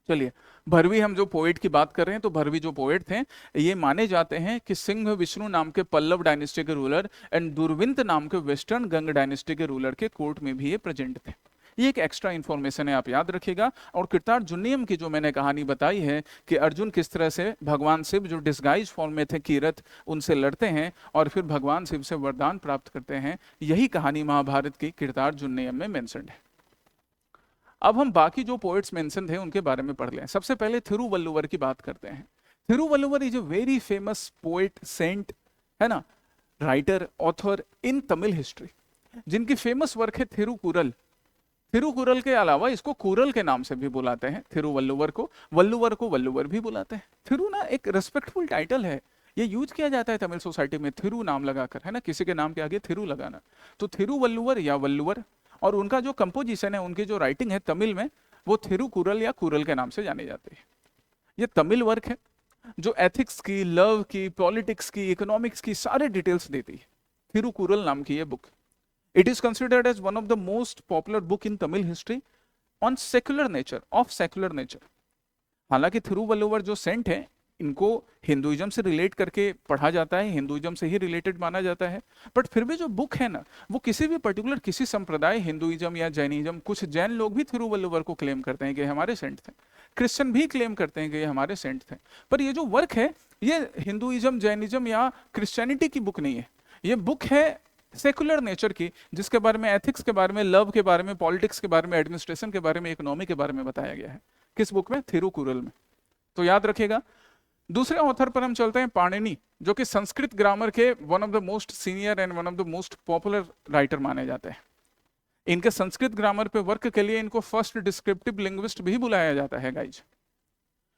चलिए। भरवी, हम जो पोएट की बात कर रहे हैं, तो भरवी जो पोएट थे, ये माने जाते हैं कि सिंह विष्णु नाम के पल्लव डायनेस्टी के रूलर एंड दुर्विंत नाम के वेस्टर्न गंग डायनेस्टी के रूलर के कोर्ट में भी ये प्रेजेंट थे। ये एक एक्स्ट्रा इन्फॉर्मेशन है, आप याद रखिएगा। और किरतार जुन्नियम की जो मैंने कहानी बताई है कि अर्जुन किस तरह से भगवान शिव जो डिस्गाइज फॉर्म में थे कीरत, उनसे लड़ते हैं और फिर भगवान शिव से वरदान प्राप्त करते हैं, यही कहानी महाभारत की किरतार जुन्नियम में मेंशन्ड है। अब हम बाकी जो पोएट्स मेंशन थे उनके बारे में पढ़ लें। सबसे पहले थिरुवल्लुवर की बात करते हैं। Thiruvalluvar is a very famous poet, saint, है ना, writer, author in Tamil history, जिनकी फेमस वर्क है थिरुकुरल। थिरुकुरल के अलावा इसको कुरल के नाम से भी बुलाते हैं। थिरुवल्लुवर को वल्लुवर भी बुलाते हैं। थिरु ना एक रिस्पेक्टफुल टाइटल है, ये यूज किया जाता है तमिल सोसाइटी में, थिरु नाम लगाकर, है ना, किसी के नाम के आगे थिरु लगाना। तो थिरुवल्लुवर या वल्लुवर, और उनका जो कंपोजिशन है, उनकी जो राइटिंग है तमिल में, वो थिरुकुरल या कुरल के नाम से जानी जाती है। ये तमिल वर्क है जो एथिक्स की, लव की, पॉलिटिक्स की, इकोनॉमिक्स की सारे डिटेल्स देती है। थिरुकुरल नाम की ये book, it is considered as one of the most popular book in Tamil history on secular nature, of secular nature. हालांकि थिरुवल्लुवर जो सेंट है, इनको हिंदुइज्म से रिलेट करके पढ़ा जाता है, हिंदुइज्म से ही रिलेटेड माना जाता है, बट फिर भी जो बुक है ना, वो किसी भी पर्टिकुलर किसी संप्रदाय, हिंदुइज्म या जैनिज्म, कुछ जैन लोग भी थिरुवल्लुवर को क्लेम करते हैं कि हमारे सेंट थे, क्रिश्चियन भी क्लेम करते हैं कि ये हमारे सेंट थे। पर ये जो वर्क है, ये हिंदुइज्म, जैनिज्म या क्रिश्चियनिटी की बुक नहीं है। ये बुक है सेकुलर नेचर की, जिसके बारे में, एथिक्स के बारे में, लव के बारे में, पॉलिटिक्स के बारे में, एडमिनिस्ट्रेशन के बारे में, इकोनॉमी के बारे में बताया गया है। किस बुक में? थिरुकुरल में। तो याद रखिएगा। दूसरे ऑथर पर हम चलते हैं, पाणिनि, जो कि संस्कृत ग्रामर के one of the most senior and one of the most popular writer माने जाते हैं। इनके संस्कृत ग्रामर पे वर्क के लिए इनको फर्स्ट डिस्क्रिप्टिव लिंग्विस्ट भी बुलाया जाता है गाइज।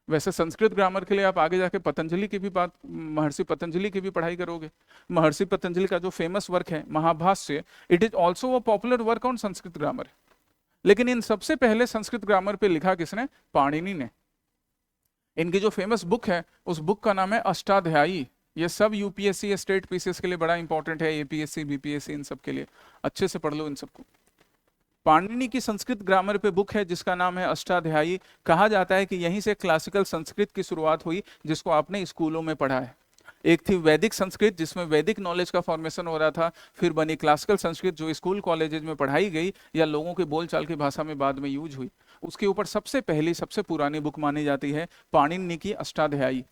वैसे संस्कृत ग्रामर के लिए आप आगे जाके पतंजलि की भी बात, महर्षि पतंजलि की भी पढ़ाई करोगे। महर्षि पतंजलि का जो फेमस वर्क है Mahabhashya, it is also a popular work on Sanskrit grammar. लेकिन इन सबसे पहले संस्कृत ग्रामर पे लिखा किसने? पाणिनि ने। इनकी जो फेमस बुक है, उस बुक का नाम है अष्टाध्यायी। ये सब यूपीएससी, स्टेट पीसीएस के लिए बड़ा इंपॉर्टेंट है, एपीएससी, बीपीएससी, इन सब के लिए अच्छे से पढ़ लो इन सबको। पाणिनि की संस्कृत ग्रामर पे बुक है जिसका नाम है अष्टाध्यायी। कहा जाता है कि यहीं से क्लासिकल संस्कृत की शुरुआत हुई, जिसको आपने स्कूलों में पढ़ा है। एक थी वैदिक संस्कृत, जिसमें वैदिक नॉलेज का फॉर्मेशन हो रहा था, फिर बनी क्लासिकल संस्कृत जो स्कूल कॉलेजेस में पढ़ाई गई या लोगों के बोलचाल की भाषा में बाद में यूज हुई। उसके ऊपर सबसे पहली, सबसे पुरानी बुक मानी जाती है पाणिनि की अष्टाध्यायी।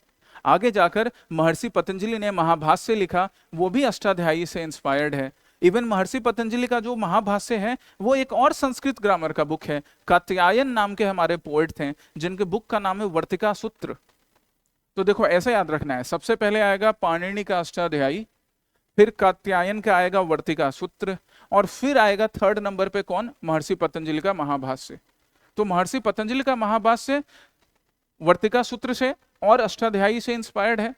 आगे जाकर महर्षि पतंजलि ने महाभाष्य लिखा, वो भी अष्टाध्यायी से इंस्पायर्ड है। इवन महर्षि पतंजलि का जो महाभाष्य है, वो एक और संस्कृत ग्रामर का बुक है। कात्यायन नाम के हमारे पोएट थे, जिनके बुक का नाम है वर्तिका सूत्र। तो देखो ऐसे याद रखना है, सबसे पहले आएगा पाणिनि का अष्टाध्यायी, फिर कात्यायन का आएगा वर्तिका सूत्र, और फिर आएगा थर्ड नंबर पे कौन? महर्षि पतंजलि का महाभाष्य। तो महर्षि पतंजलि का महाभाष्य वर्तिका सूत्र से और अष्टाध्यायी से इंस्पायर्ड है।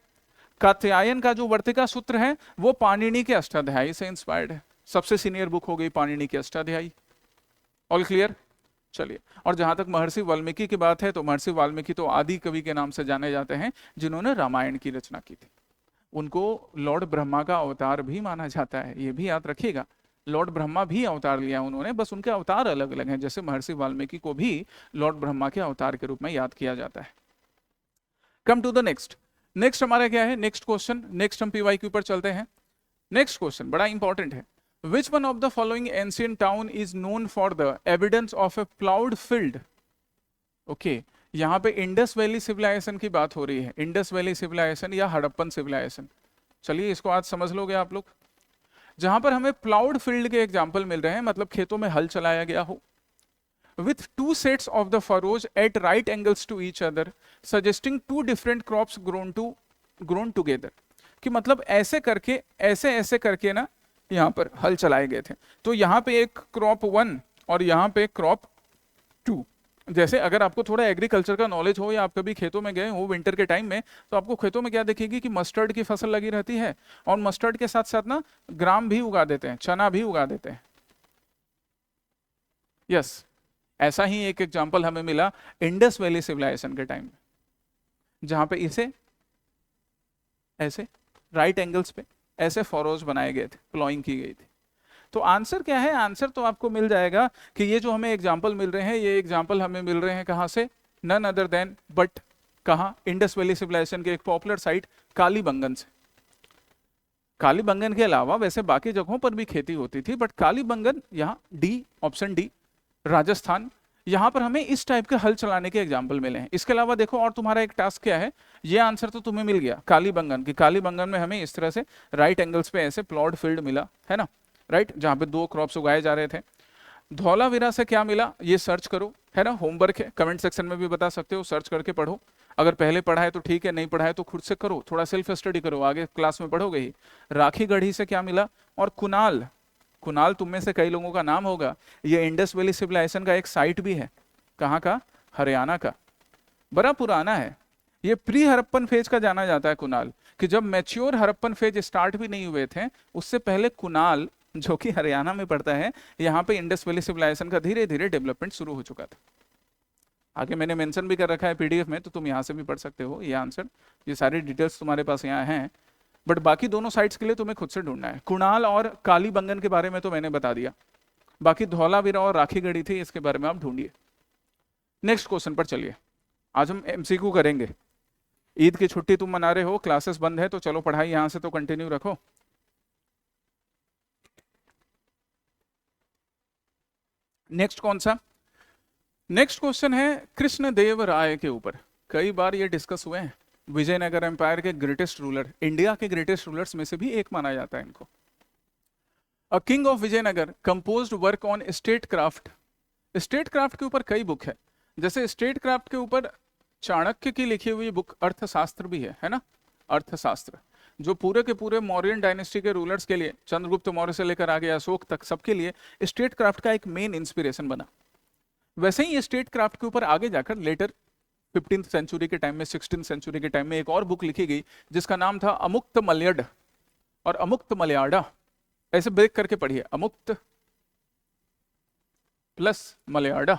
कात्यायन का जो वर्तिका सूत्र है, वो पाणिनि के अष्टाध्यायी से इंस्पायर्ड है। सबसे सीनियर बुक हो गई पाणिनि की अष्टाध्यायी। All clear? चलिए। और जहां तक महर्षि वाल्मीकि की बात है, तो महर्षि वाल्मीकि तो आदि कवि के नाम से जाने जाते हैं, जिन्होंने रामायण की रचना की थी। उनको लॉर्ड ब्रह्मा का अवतार भी माना जाता है, ये भी याद रखिएगा। लॉर्ड ब्रह्मा भी अवतार लिया उन्होंने, बस उनके अवतार अलग अलग हैं। जैसे महर्षि वाल्मीकि को भी लॉर्ड ब्रह्मा के अवतार के रूप में याद किया जाता है। Come to the next. Next हमारा क्या है? Next question. नेक्स्ट हम पीवाईक्यू पर चलते हैं। नेक्स्ट क्वेश्चन बड़ा इंपॉर्टेंट है। Which one of the following ancient town is known for the evidence of a plowed field? Okay, यहाँ पे इंडस वैली सिविलाइजेशन की बात हो रही है। इंडस वैली सिविलाइजेशन या हड़प्पन सिविलाइजेशन। चलिए इसको आज समझ लोगे आप लोग। जहां पर हमें प्लाउड फील्ड के एग्जाम्पल मिल रहे हैं, मतलब खेतों में हल चलाया गया हो, with two sets of the furrows at right angles to each other, suggesting two different crops grown together। कि मतलब ऐसे करके, ऐसे करके ना यहाँ पर हल चलाए गए थे। तो यहाँ पे एक क्रॉप 1 और यहाँ पे क्रॉप 2। जैसे अगर आपको थोड़ा एग्रीकल्चर का नॉलेज हो या आप कभी खेतों में गए हो विंटर के टाइम में, तो आपको खेतों में क्या दिखेगी कि मस्टर्ड की फसल लगी रहती है, और मस्टर्ड के साथ साथ ना ग्राम भी उगा देते हैं, चना भी उगा देते हैं। यस, ऐसा ही एक एग्जाम्पल हमें मिला इंडस वैली सिविलाइजेशन के टाइम में, जहां पे इसे ऐसे राइट एंगल्स पे ऐसे फॉरोज बनाए गए थे, प्लॉइंग की गई थी। तो आंसर क्या है? आंसर तो आपको मिल जाएगा कि ये जो हमें एग्जाम्पल मिल रहे हैं, ये एग्जाम्पल हमें मिल रहे हैं कहाँ से? नन अदर देन बट कहाँ? इंडस वैली सिविलाइजेशन के एक पॉपुलर साइट कालीबंगन से। कालीबंगन के अलावा वैसे बाकी जगहों पर भी खेती होती थी, बट कालीबंगन, यहाँ डी, ऑप्शन डी, राजस्थान, यहाँ पर हमें इस टाइप के हल चलाने के एग्जाम्पल मिले हैं। इसके अलावा देखो और तुम्हारा एक टास्क क्या है, ये आंसर तो तुम्हें मिल गया कालीबंगन की। कालीबंगन में हमें इस तरह से राइट एंगल्स पे ऐसे प्लॉट फील्ड मिला है ना, राइट, जहाँ पे 2 क्रॉप्स उगाए जा रहे थे। धौलावीरा से क्या मिला, ये सर्च करो, है ना, होमवर्क है, कमेंट सेक्शन में भी बता सकते हो, सर्च करके पढ़ो। अगर पहले पढ़ा है तो ठीक है, नहीं पढ़ा है तो खुद से करो, थोड़ा सेल्फ स्टडी करो, आगे क्लास में पढ़ोगे ही। राखीगढ़ी से क्या मिला, और कुनाल, कुनाल तुम में से कई लोगों का नाम होगा, ये इंडस वैली सिविलाइजेशन का एक साइट भी है। कहाँ का? हरियाणा का, बड़ा पुराना है। ये प्री हड़प्पन फेज का जाना जाता है कुनाल, कि जब मैच्योर हड़प्पन फेज स्टार्ट भी नहीं हुए थे, उससे पहले कुनाल, जो कि हरियाणा में पड़ता है, यहाँ पे इंडस वैली सिविलाइजेशन का धीरे धीरे डेवलपमेंट शुरू हो चुका था। आगे मैंने मेंशन भी कर रखा है पीडीएफ में, तो तुम यहाँ से भी पढ़ सकते हो ये आंसर, ये सारी डिटेल्स तुम्हारे पास यहाँ हैं। बट बाकी दोनों साइट्स के लिए तुम्हें खुद से ढूंढना है। कुणाल और कालीबंगन के बारे में तो मैंने बता दिया, बाकी धौलावीरा और राखीगढ़ी थी, इसके बारे में आप ढूंढिए। नेक्स्ट क्वेश्चन पर चलिए, आज हम एमसीक्यू करेंगे। ईद की छुट्टी तुम मना रहे हो, क्लासेस बंद है, तो चलो पढ़ाई यहाँ से तो कंटिन्यू रखो। नेक्स्ट कौन सा? नेक्स्ट क्वेश्चन है कृष्णदेव राय के ऊपर। कई बार ये डिस्कस हुए हैं। विजयनगर एम्पायर के ग्रेटेस्ट रूलर, इंडिया के ग्रेटेस्ट रूलर्स में से भी एक माना जाता है इनको। A king of Vijayanagar composed work on statecraft. Statecraft के ऊपर कई बुक है, जैसे स्टेट क्राफ्ट के ऊपर चाणक्य की लिखी हुई बुक अर्थशास्त्र भी है ना, अर्थशास्त्र, जो पूरे के पूरे मौर्यन डायनेस्टी के रूलर्स के लिए, चंद्रगुप्त मौर्य से लेकर आगे अशोक तक, सबके लिए स्टेट क्राफ्ट का एक मेन इंस्पिरेशन बना। वैसे ही स्टेट क्राफ्ट के ऊपर आगे जाकर लेटर 15th सेंचुरी के टाइम में, 16th सेंचुरी के टाइम में एक और बुक लिखी गई जिसका नाम था अमुक्त मलयड और अमुक्त मलयाडा। ऐसे ब्रेक करके पढ़िए, अमुक्त प्लस मलयाडा।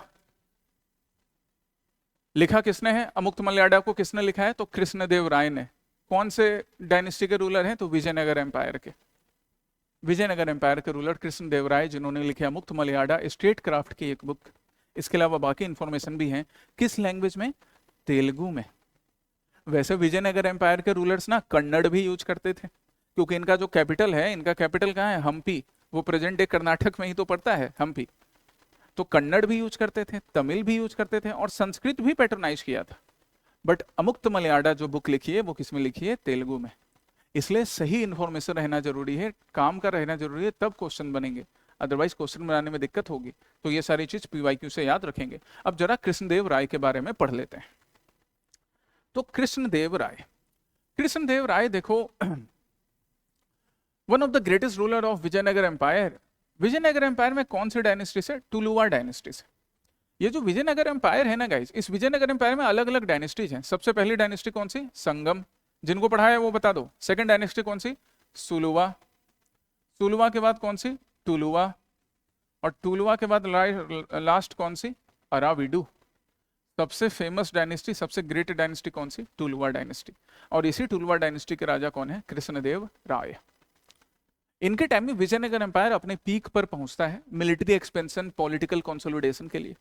लिखा किसने है अमुक्त मलयाडा को? किसने लिखा है? तो कृष्णदेव राय ने। कौन से डायनेस्टी के रूलर हैं? तो विजयनगर एम्पायर के, विजयनगर एम्पायर के रूलर कृष्णदेव राय, जिन्होंने लिखे अमुक्त मलयाडा, स्टेट क्राफ्ट की एक बुक। इसके अलावा बाकी इंफॉर्मेशन भी है। किस लैंग्वेज में? तेलुगु में। वैसे विजयनगर एम्पायर के रूलर्स ना कन्नड़ भी यूज करते थे, क्योंकि इनका जो कैपिटल है, इनका कैपिटल कहाँ है? हम्पी, वो प्रेजेंट डे कर्नाटक में ही तो पड़ता है हम्पी। तो कन्नड़ भी यूज करते थे, तमिल भी यूज करते थे, और संस्कृत भी पैटर्नाइज किया था। बट अमुक्त मलयाडा जो बुक लिखी है वो किसमें लिखी है? तेलुगु में। इसलिए सही इंफॉर्मेशन रहना जरूरी है, काम का रहना जरूरी है, तब क्वेश्चन बनेंगे, अदरवाइज क्वेश्चन बनाने में दिक्कत होगी। तो ये सारी चीज पीवाईक्यू से याद रखेंगे। अब जरा कृष्णदेव राय के बारे में पढ़ लेते हैं। तो कृष्णदेव राय, कृष्णदेव राय देखो, one of the greatest ruler of Vijayanagar empire. Vijayanagar empire में कौन सी डायनेस्टी से? टुलुवा डायनेस्टी से। ये जो विजयनगर एम्पायर है ना गाइस, इस विजयनगर एम्पायर में अलग अलग डायनेस्टीज हैं। सबसे पहली डायनेस्टी कौन सी? संगम, जिनको पढ़ा है वो बता दो। सेकंड डायनेस्टी कौन सी? सुलुवा। सुलुवा के बाद कौन सी? टुलुवा। और टुलुवा के बाद लास्ट कौन सी? अराविडू। सबसे फेमस डायनेस्टी, सबसे ग्रेट डायनेस्टी कौन सी? टुलुवा डायनेस्टी। और इसी टुलुवा डायनेस्टी के राजा कौन है? कृष्णदेव राय। इनके टाइम में विजयनगर एम्पायर अपने पीक पर पहुंचता है मिलिट्री एक्सपेंशन, पॉलिटिकल कंसोलिडेशन के लिए।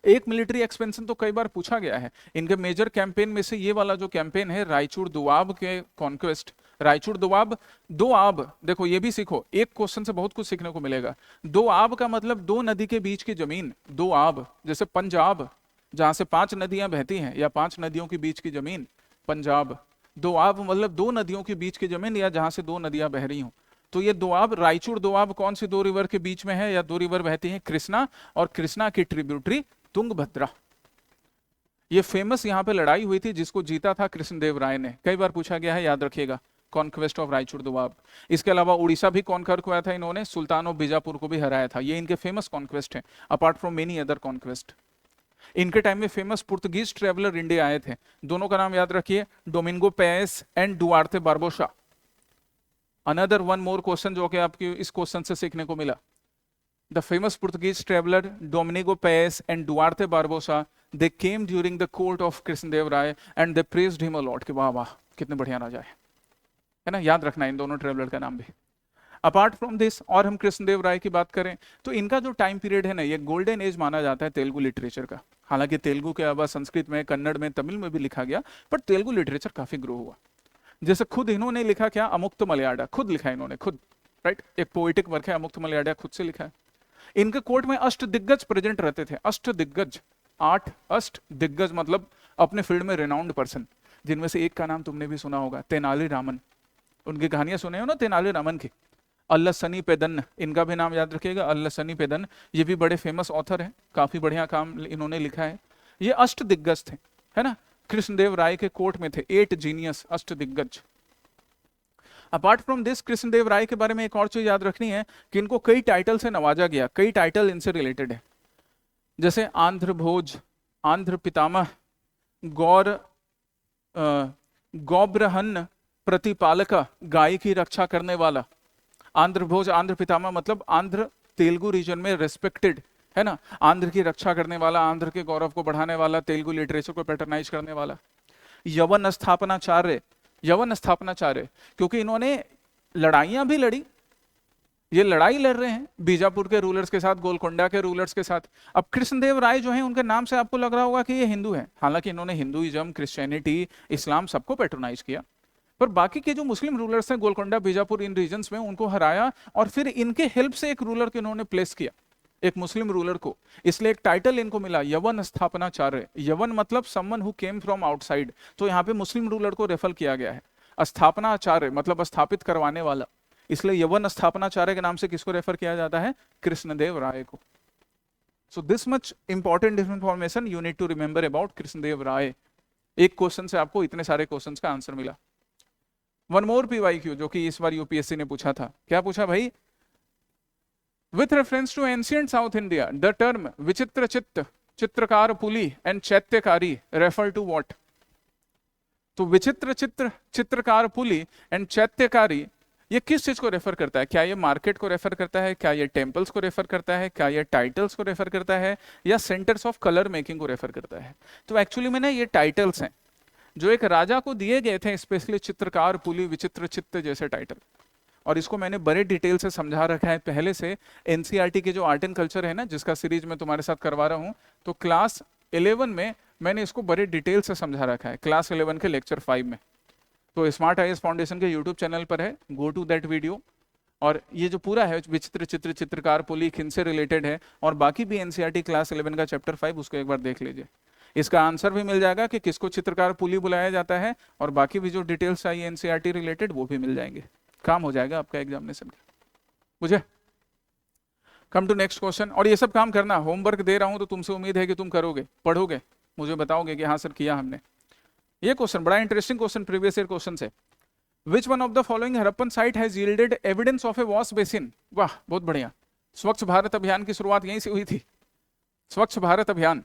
एक मिलिट्री एक्सपेंशन तो कई बार पूछा गया है। इनके मेजर कैंपेन में से ये वाला जो कैंपेन है, रायचूर दोआब के कॉन्क्वेस्ट। रायचूर दोआब, दो आब, देखो ये भी सीखो, एक क्वेश्चन से बहुत कुछ सीखने को मिलेगा। दो आब का मतलब दो नदी के बीच की जमीन। दो आब, जैसे पंजाब, जहां से 5 नदियां बहती हैं, या 5 नदियों के बीच की जमीन, पंजाब। दोआब मतलब 2 नदियों के बीच की जमीन, या जहां से 2 नदियां बह रही हों। तो ये दोआब, रायचूर दोआब कौन सी 2 रिवर के बीच में है, या 2 रिवर बहती हैं? कृष्णा और कृष्णा की ट्रिब्यूटरी तुंगभद्रा। ये फेमस यहाँ पे लड़ाई हुई थी जिसको जीता था कृष्णदेव राय ने। कई बार पूछा गया है, याद रखिएगा, कॉन्क्वेस्ट ऑफ रायचूर दोआब। इसके अलावा उड़ीसा भी कॉन्कर किया था इन्होंने, सुल्तान ऑफ बीजापुर को भी हराया था। ये इनके फेमस कॉन्क्वेस्ट हैं, apart from many other conquest. इनके टाइम में फेमस पुर्तगीज ट्रेवलर इंडिया आए थे, दोनों का नाम याद रखिए, Domingo Paes and Duarte Barbosa. Another one more question जो कि आपकी इस क्वेश्चन से सीखने को मिला, the famous Portuguese traveller Domingo Paes and Duarte Barbosa, they came during the court of Krishnadeva Raya and they praised him a lot. कि वाह वाह कितने बढ़िया राजा है ना, याद रखना इन दोनों ट्रेवलर का नाम भी। अपार्ट फ्रॉम दिस, और हम कृष्णदेव राय की बात करें तो इनका जो टाइम पीरियड है ना, ये गोल्डन एज माना जाता है तेलुगु लिटरेचर का। हालांकि तेलुगु के अलावा संस्कृत में, कन्नड़ में, तमिल में भी लिखा गया, पर तेलुगु लिटरेचर काफी ग्रो हुआ। जैसे खुद इन्होंने लिखा क्या, अमुक्त मलयाड़ा खुद लिखा इन्होंने, खुद, राइट, एक पोइटिक वर्क है अमुक्त मलयाड़ा, खुद से लिखा है। इनके कोर्ट में अष्ट दिग्गज प्रेजेंट रहते थे, अष्ट दिग्गज, 8 अष्ट दिग्गज मतलब अपने फील्ड में रेनाउंड पर्सन, जिनमें से एक का नाम तुमने भी सुना होगा, तेनाली रामन। उनकी कहानियां सुने हो ना तेनाली रामन की। अल्लसनी पेदन, इनका भी नाम याद रखिएगा, अल्लसनी पेदन, ये भी बड़े फेमस ऑथर हैं, काफी बढ़िया काम इन्होंने लिखा है। ये अष्ट दिग्गज थे, है ना, कृष्णदेव राय के कोर्ट में थे, 8 जीनियस, अष्ट दिग्गज। अपार्ट फ्रॉम दिस, कृष्णदेव राय के बारे में एक और चीज याद रखनी है कि इनको कई टाइटल से नवाजा गया, कई टाइटल इनसे रिलेटेड है, जैसे आंध्र भोज, आंध्र पितामह, गौर गौब्रहन प्रतिपालक, गाय की रक्षा करने वाला। आंध्र भोज, आंध्र पितामह मतलब आंध्र तेलुगु रीजन में रेस्पेक्टेड, है ना, आंध्र की रक्षा करने वाला, आंध्र के गौरव को बढ़ाने वाला, तेलुगु लिटरेचर को पैटर्नाइज करने वाला। यवन स्थापनाचार्य, यवन स्थापनाचार्य क्योंकि इन्होंने लड़ाइयां भी लड़ी, ये लड़ाई लड़ रहे हैं बीजापुर के रूलर्स के साथ, गोलकोंडा के रूलर्स के साथ। अब कृष्णदेव राय जो हैं, उनके नाम से आपको लग रहा होगा कि ये हिंदू हैं, हालांकि इन्होंने हिंदुइज्म, क्रिश्चियनिटी, इस्लाम सबको पैट्रोनाइज किया, पर बाकी के जो मुस्लिम रूलर्स हैं गोलकोंडा, बीजापुर, इन रीजन्स में, उनको हराया, और फिर इनके हेल्प से एक रूलर को इन्होंने प्लेस किया, एक मुस्लिम रूलर को, इसलिए एक टाइटल इनको मिला, यवन स्थापनाचार्य। यवन मतलब someone who came from outside, तो यहाँ पे मुस्लिम रूलर को रेफर किया गया है। स्थापनाचार्य मतलब स्थापित करवाने वाला, इसलिए यवन स्थापनाचार्य के नाम से किसको रेफर किया जाता है, कृष्णदेव राय को। So this much important information you need to remember about Krishnadeva Raya. एक क्वेश्चन से आपको इतने सारे क्वेश्चन का आंसर मिला। वन मोर पीवाईक्यू जो कि इस बार यूपीएससी ने पूछा था, क्या पूछा भाई, with reference to ancient South India the term Vichitra Chitta, Chitrakarapuli and Chaityakari refer to what. तो विचित्र चित्र, चित्रकार पुली एंड चैत्यकारी, ये किस चीज को रेफर करता है? क्या ये मार्केट को रेफर करता है, क्या ये टेम्पल्स को रेफर करता है, क्या ये टाइटल्स को रेफर करता है, या सेंटर्स ऑफ कलर मेकिंग को रेफर करता है? तो एक्चुअली में ना ये टाइटल्स हैं जो एक राजा को दिए गए थे, स्पेशली चित्रकार पुली, विचित्र चित्त जैसे टाइटल। और इसको मैंने बड़े डिटेल से समझा रखा है पहले से, एनसीईआरटी के जो आर्ट एंड कल्चर है ना, जिसका सीरीज मैं तुम्हारे साथ करवा रहा हूँ, तो क्लास 11 में मैंने इसको बड़े डिटेल से समझा रखा है, क्लास 11 के लेक्चर 5 में। तो स्मार्ट आईएएस फाउंडेशन के यूट्यूब चैनल पर है, गो टू दैट वीडियो। और ये जो पूरा है विचित्र चित्र, चित्रकार पुली, किनसे रिलेटेड है, और बाकी भी एनसीईआरटी क्लास 11 का चैप्टर 5, उसको एक बार देख लीजिए। इसका आंसर भी मिल जाएगा कि किसको चित्रकार पुली बुलाया जाता है, और बाकी भी जो डिटेल्स चाहिए एनसीईआरटी रिलेटेड वो भी मिल जाएंगे। काम हो जाएगा आपका एग्जामिनेशन का, मुझे। Come to next question. और ये सब काम करना, होमवर्क दे रहा हूं तो तुमसे उम्मीद है कि तुम करोगे, पढ़ोगे, मुझे बताओगे कि हाँ सर किया हमने। ये क्वेश्चन बड़ा interesting question, previous year question है। Which one of the following Harappan site has yielded evidence of a wash basin. वाह, बहुत बढ़िया। स्वच्छ भारत अभियान की शुरुआत यहीं से हुई थी, स्वच्छ भारत अभियान।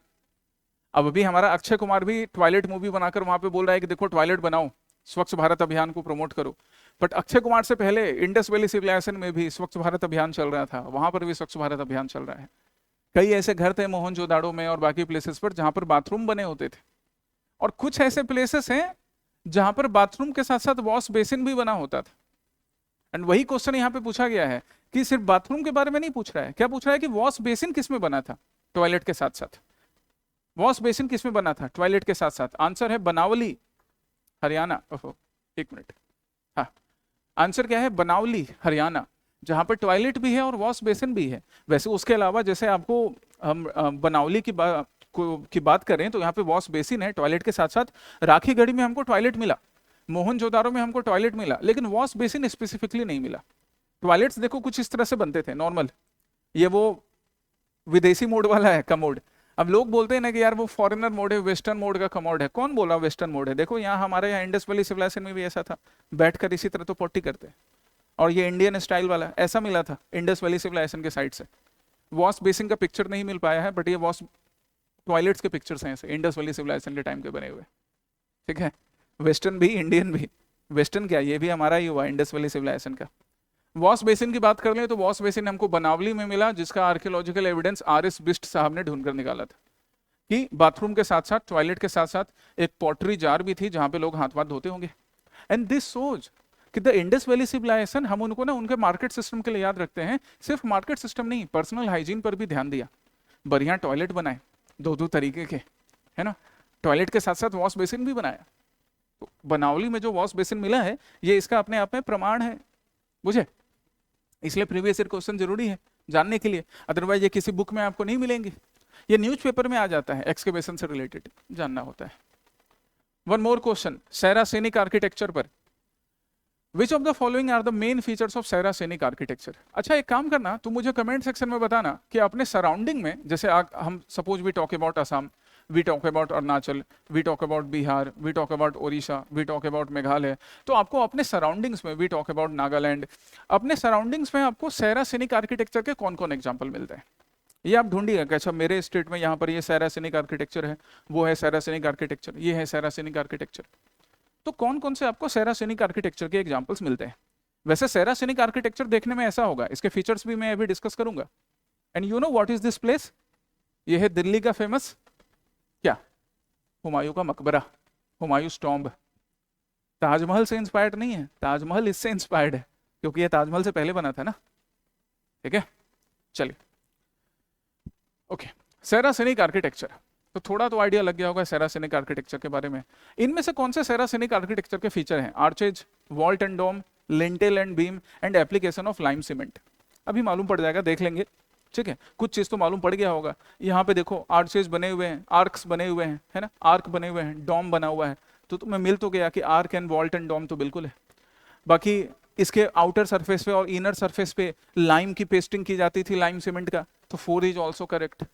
अब अभी हमारा अक्षय कुमार भी टॉयलेट मूवी बनाकर वहां पे बोल रहा है कि देखो टॉयलेट बनाओ, स्वच्छ भारत अभियान को प्रमोट करो। बट अक्षय कुमार से पहले इंडस वैली सिविलाइजेशन में भी स्वच्छ भारत अभियान चल रहा था, वहां पर भी स्वच्छ भारत अभियान चल रहा है। कई ऐसे घर थे मोहनजोदाड़ो में और बाकी प्लेसेस पर जहां पर बाथरूम बने होते थे, और कुछ ऐसे प्लेसेस हैं जहां पर बाथरूम के साथ साथ वॉश बेसिन भी बना होता था। एंड वही क्वेश्चन यहाँ पे पूछा गया है कि सिर्फ बाथरूम के बारे में नहीं पूछ रहा है, क्या पूछ रहा है कि वॉश बेसिन किस में बना था टॉयलेट के साथ साथ। वॉश बेसिन किस में बना था टॉयलेट के साथ साथ? आंसर है बनावली, हरियाणा। ओहो, एक मिनट, हाँ, आंसर क्या है? बनावली, हरियाणा, जहां पर टॉयलेट भी है और वॉश बेसिन भी है। वैसे उसके अलावा जैसे आपको हम बनावली की बात करें तो यहाँ पे वॉश बेसिन है, टॉयलेट के साथ साथ राखीगढ़ी में हमको टॉयलेट मिला, मोहनजोदारो में हमको टॉयलेट मिला, लेकिन वॉश बेसिन स्पेसिफिकली नहीं मिला। टॉयलेट्स देखो कुछ इस तरह से बनते थे नॉर्मल, ये वो विदेशी मोड वाला है कमोड। अब लोग बोलते हैं ना कि यार वो फॉरेनर मोड है, वेस्टर्न मोड का कमोड है। कौन बोला वेस्टर्न मोड है? देखो यहाँ हमारे यहाँ इंडस वैली सिविलाइजेशन में भी ऐसा था, बैठकर इसी तरह तो पोटी करते हैं। और ये इंडियन स्टाइल वाला ऐसा मिला था इंडस वैली सिविलाइजेशन के साइड से। वॉश बेसिन का पिक्चर नहीं मिल पाया है, बट ये वॉश टॉयलेट्स के पिक्चर्स हैं ऐसे इंडस वैली सिविलाइजेशन के टाइम के बने हुए, ठीक है। वेस्टर्न भी, इंडियन भी। वेस्टर्न क्या, ये भी हमारा ही हुआ इंडस वैली सिविलाइजेशन का। वॉश बेसिन की बात कर लें तो वॉश बेसिन हमको बनावली में मिला, जिसका आर्कियोलॉजिकल एविडेंस आर.एस. बिष्ट साहब ने ढूंढकर निकाला था कि बाथरूम के साथ साथ, टॉयलेट के साथ साथ एक पॉटरी जार भी थी जहां पे लोग हाथ वाथ धोते होंगे। एंड दिस शोज कि द इंडस वैली सिविलाइजेशन, हम उनको ना उनके मार्केट सिस्टम के लिए याद रखते हैं, सिर्फ मार्केट सिस्टम नहीं, पर्सनल हाइजीन पर भी ध्यान दिया, बढ़िया टॉयलेट बनाए, दो तरीके के, है ना, टॉयलेट के साथ साथ वॉश बेसिन भी बनाया। तो बनावली में जो वॉश बेसिन मिला है ये इसका अपने आप में प्रमाण है, बुझे, इसलिए प्रीवियस ईयर क्वेश्चन जरूरी है जानने के लिए, अदरवाइज ये किसी बुक में आपको नहीं मिलेंगे, ये न्यूज़पेपर में आ जाता है, एक्सकेवेशन से रिलेटेड जानना होता है। One more question, Saracenic architecture पर, which of the following are the main features of Saracenic architecture. अच्छा एक काम करना, तुम मुझे कमेंट सेक्शन में बताना कि अपने सराउंडिंग में, जैसे हम suppose we talk about Assam, we talk about Arunachal, we talk about Bihar, we talk about Odisha, we talk about Meghalaya, तो आपको अपने सराउंडिंग्स में, वी टॉक अबाउट नागालैंड, अपने सराउंडिंग्स में आपको सैरासेनिक आर्किटेक्चर के कौन कौन एग्जाम्पल मिलते हैं, ये आप ढूंढिएगा कि अच्छा मेरे स्टेट में यहाँ पर ये सैरासेनिक आर्किटेक्चर है, वो है सैरासेनिक आर्किटेक्चर, ये है सैरासेनिक आर्किटेक्चर, तो कौन कौन से आपको सैरासेनिक आर्किटेक्चर के एग्जाम्पल्स मिलते हैं। वैसे सैरासेनिक आर्किटेक्चर देखने में ऐसा होगा, इसके फीचर्स भी मैं अभी डिस्कस करूंगा। And you know what is this place, ये है दिल्ली का फेमस क्या, हुमायूं का मकबरा, हुमायूंस टॉम्ब। ताजमहल से इंस्पायर्ड नहीं है, ताजमहल इससे इंस्पायर्ड है क्योंकि ये ताजमहल से पहले बना था ना, ठीक है। चलिए ओके, सैरासेनिक आर्किटेक्चर, तो थोड़ा तो आइडिया लग गया होगा सैरासेनिक आर्किटेक्चर के बारे में। इनमें से कौन से सैरासेनिक आर्किटेक्चर के फीचर हैं, arches, vault and dome, lintel and beam and application of lime cement, अभी मालूम पड़ जाएगा, देख लेंगे, ठीक है, कुछ चीज तो मालूम पड़ गया होगा। यहाँ पे देखो आर्चेज बने हुए हैं, आर्क्स बने हुए हैं, है ना, आर्क बने हुए हैं, डोम बना हुआ है, तो तुम्हें मिल तो गया कि आर्क एंड वॉल्ट एंड डोम तो बिल्कुल है। बाकी इसके आउटर सरफेस पे और इनर सरफेस पे लाइम की पेस्टिंग की जाती थी, लाइम सीमेंट का, तो 4 इज ऑल्सो करेक्ट।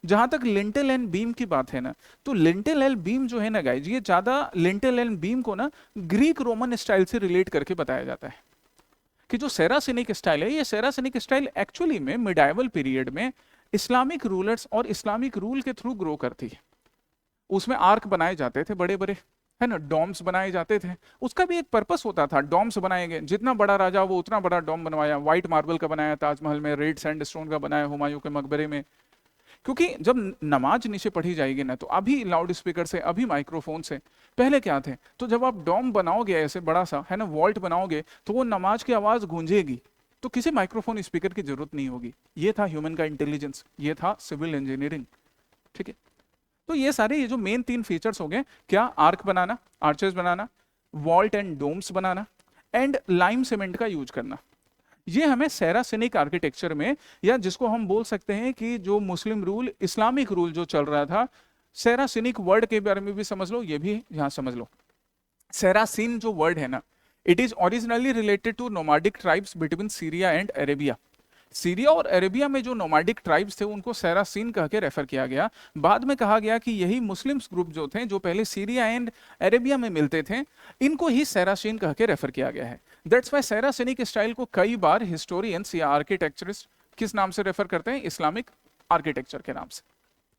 जहां तक लिंटेल एंड बीम की बात है ना, तो लिंटेल एंड बीम जो है ना गाइज, ये ज्यादा लिंटेल एंड बीम को ना ग्रीक रोमन स्टाइल से रिलेट करके बताया जाता है कि जो सैरासेनिक स्टाइल है, ये सैरासेनिक स्टाइल एक्चुअली में मिडाइवल पीरियड में इस्लामिक रूलर्स और इस्लामिक रूल के थ्रू ग्रो करती है। उसमें आर्क बनाए जाते थे बड़े बड़े, है ना, डोम्स बनाए जाते थे, उसका भी एक पर्पस होता था, डोम्स बनाए गए, जितना बड़ा राजा वो उतना बड़ा डोम बनवाया, व्हाइट मार्बल का बनाया ताजमहल में, रेड सैंडस्टोन का बनाया हुमायूं के मकबरे में, क्योंकि जब नमाज नीचे पढ़ी जाएगी ना, तो अभी लाउड स्पीकर से, अभी माइक्रोफोन से, पहले क्या थे, तो जब आप डोम बनाओगे ऐसे बड़ा सा, है ना, वॉल्ट बनाओगे, तो वो नमाज की आवाज गूंजेगी, तो किसी माइक्रोफोन स्पीकर की जरूरत नहीं होगी। ये था ह्यूमन का इंटेलिजेंस, ये था सिविल इंजीनियरिंग, ठीक है। तो ये सारे, ये जो मेन 3 फीचर्स हो गए, क्या, आर्क बनाना, आर्चेस बनाना, वॉल्ट एंड डोम्स बनाना, एंड लाइम सीमेंट का यूज करना, ये हमें सैरासेनिक आर्किटेक्चर में, या जिसको हम बोल सकते हैं कि जो मुस्लिम रूल, इस्लामिक रूल जो चल रहा था, सैरासेनिक वर्ड के बारे में भी समझ लो, ये भी यहां समझ लो। सैरासीन जो वर्ड है ना, it is originally related to nomadic tribes between Syria and Arabia. Syria और अरेबिया में जो नोमाडिक ट्राइब्स थे उनको सैरासीन कह के रेफर किया गया। बाद में कहा गया कि यही मुस्लिम्स ग्रुप जो थे, जो पहले सीरिया एंड अरेबिया में मिलते थे, इनको ही सैरासीन कह के रेफर किया गया है। दैट्स वाई सैरासेनिक स्टाइल को कई बार हिस्टोरियंस या आर्किटेक्चरिस्ट किस नाम से रेफर करते हैं, इस्लामिक आर्किटेक्चर के नाम से,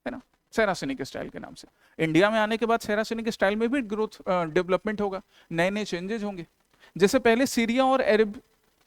है ना, सैरासेनिक स्टाइल के नाम से। इंडिया में आने के बाद सैरासेनिक स्टाइल में भी ग्रोथ, डेवलपमेंट होगा, नए नए चेंजेस होंगे। जैसे पहले सीरिया और अरब,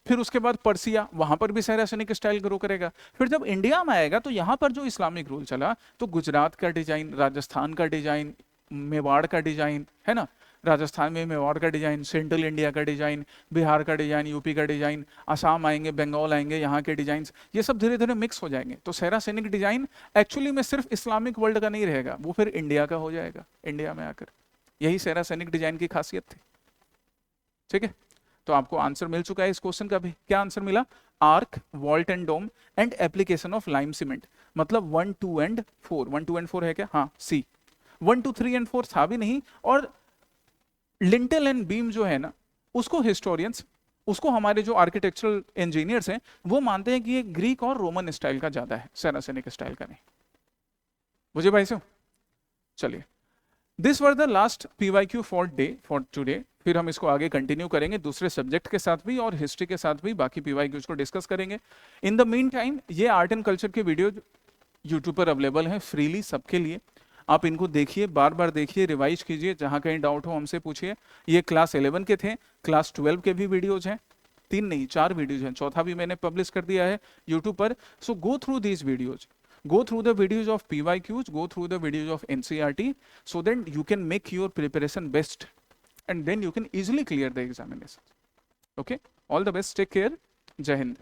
फिर उसके बाद पर्सिया, वहां पर भी सैरासेनिक स्टाइल ग्रो करेगा। फिर जब इंडिया में आएगा तो यहाँ पर जो इस्लामिक रूल चला, तो गुजरात का डिजाइन, राजस्थान का डिजाइन, मेवाड़ का डिजाइन, है ना, राजस्थान में मेवाड़ का डिजाइन, सेंट्रल इंडिया का डिजाइन, बिहार का डिजाइन, यूपी का डिजाइन, आसाम आएंगे, बंगाल आएंगे, यहाँ के डिजाइन, ये सब धीरे धीरे मिक्स हो जाएंगे। तो सैरासेनिक डिजाइन एक्चुअली में सिर्फ इस्लामिक वर्ल्ड का नहीं रहेगा, वो फिर इंडिया का हो जाएगा इंडिया में आकर। यही सैरासेनिक डिजाइन की खासियत थी, ठीक है। तो आपको आंसर मिल चुका है इस क्वेश्चन का भी। क्या आंसर मिला, arch, vault and dome and application of lime cement. मतलब 1, 2 एंड 4, 1, 2 एंड 4 है क्या, हाँ सी। 1, 2, 3 एंड 4 था भी नहीं। और लिंटेल एंड बीम जो है ना, उसको हिस्टोरियंस, उसको हमारे जो आर्किटेक्चरल इंजीनियर्स हैं वो मानते हैं कि ये ग्रीक और रोमन स्टाइल का ज्यादा है, सैरासेनिक स्टाइल का नहीं। मुझे भाई से चलिए, this were the last PYQ for today. फिर हम इसको आगे कंटिन्यू करेंगे दूसरे सब्जेक्ट के साथ भी और हिस्ट्री के साथ भी, बाकी PYQs को डिस्कस करेंगे। इन द मीन टाइम ये आर्ट एंड कल्चर के वीडियो यूट्यूब पर अवेलेबल हैं फ्रीली सबके लिए। आप इनको देखिए, बार बार देखिए, रिवाइज कीजिए, जहाँ कहीं डाउट हो हमसे पूछिए। ये क्लास 11 के थे, क्लास 12 के भी वीडियोज हैं, 3 नहीं 4 वीडियोज हैं, चौथा भी मैंने पब्लिश कर दिया है यूट्यूब पर। So go through these videos, go through the videos of PYQs, go through the videos of NCERT, so then you can make your preparation best and then you can easily clear the examination. Okay, all the best, take care, जय हिंद।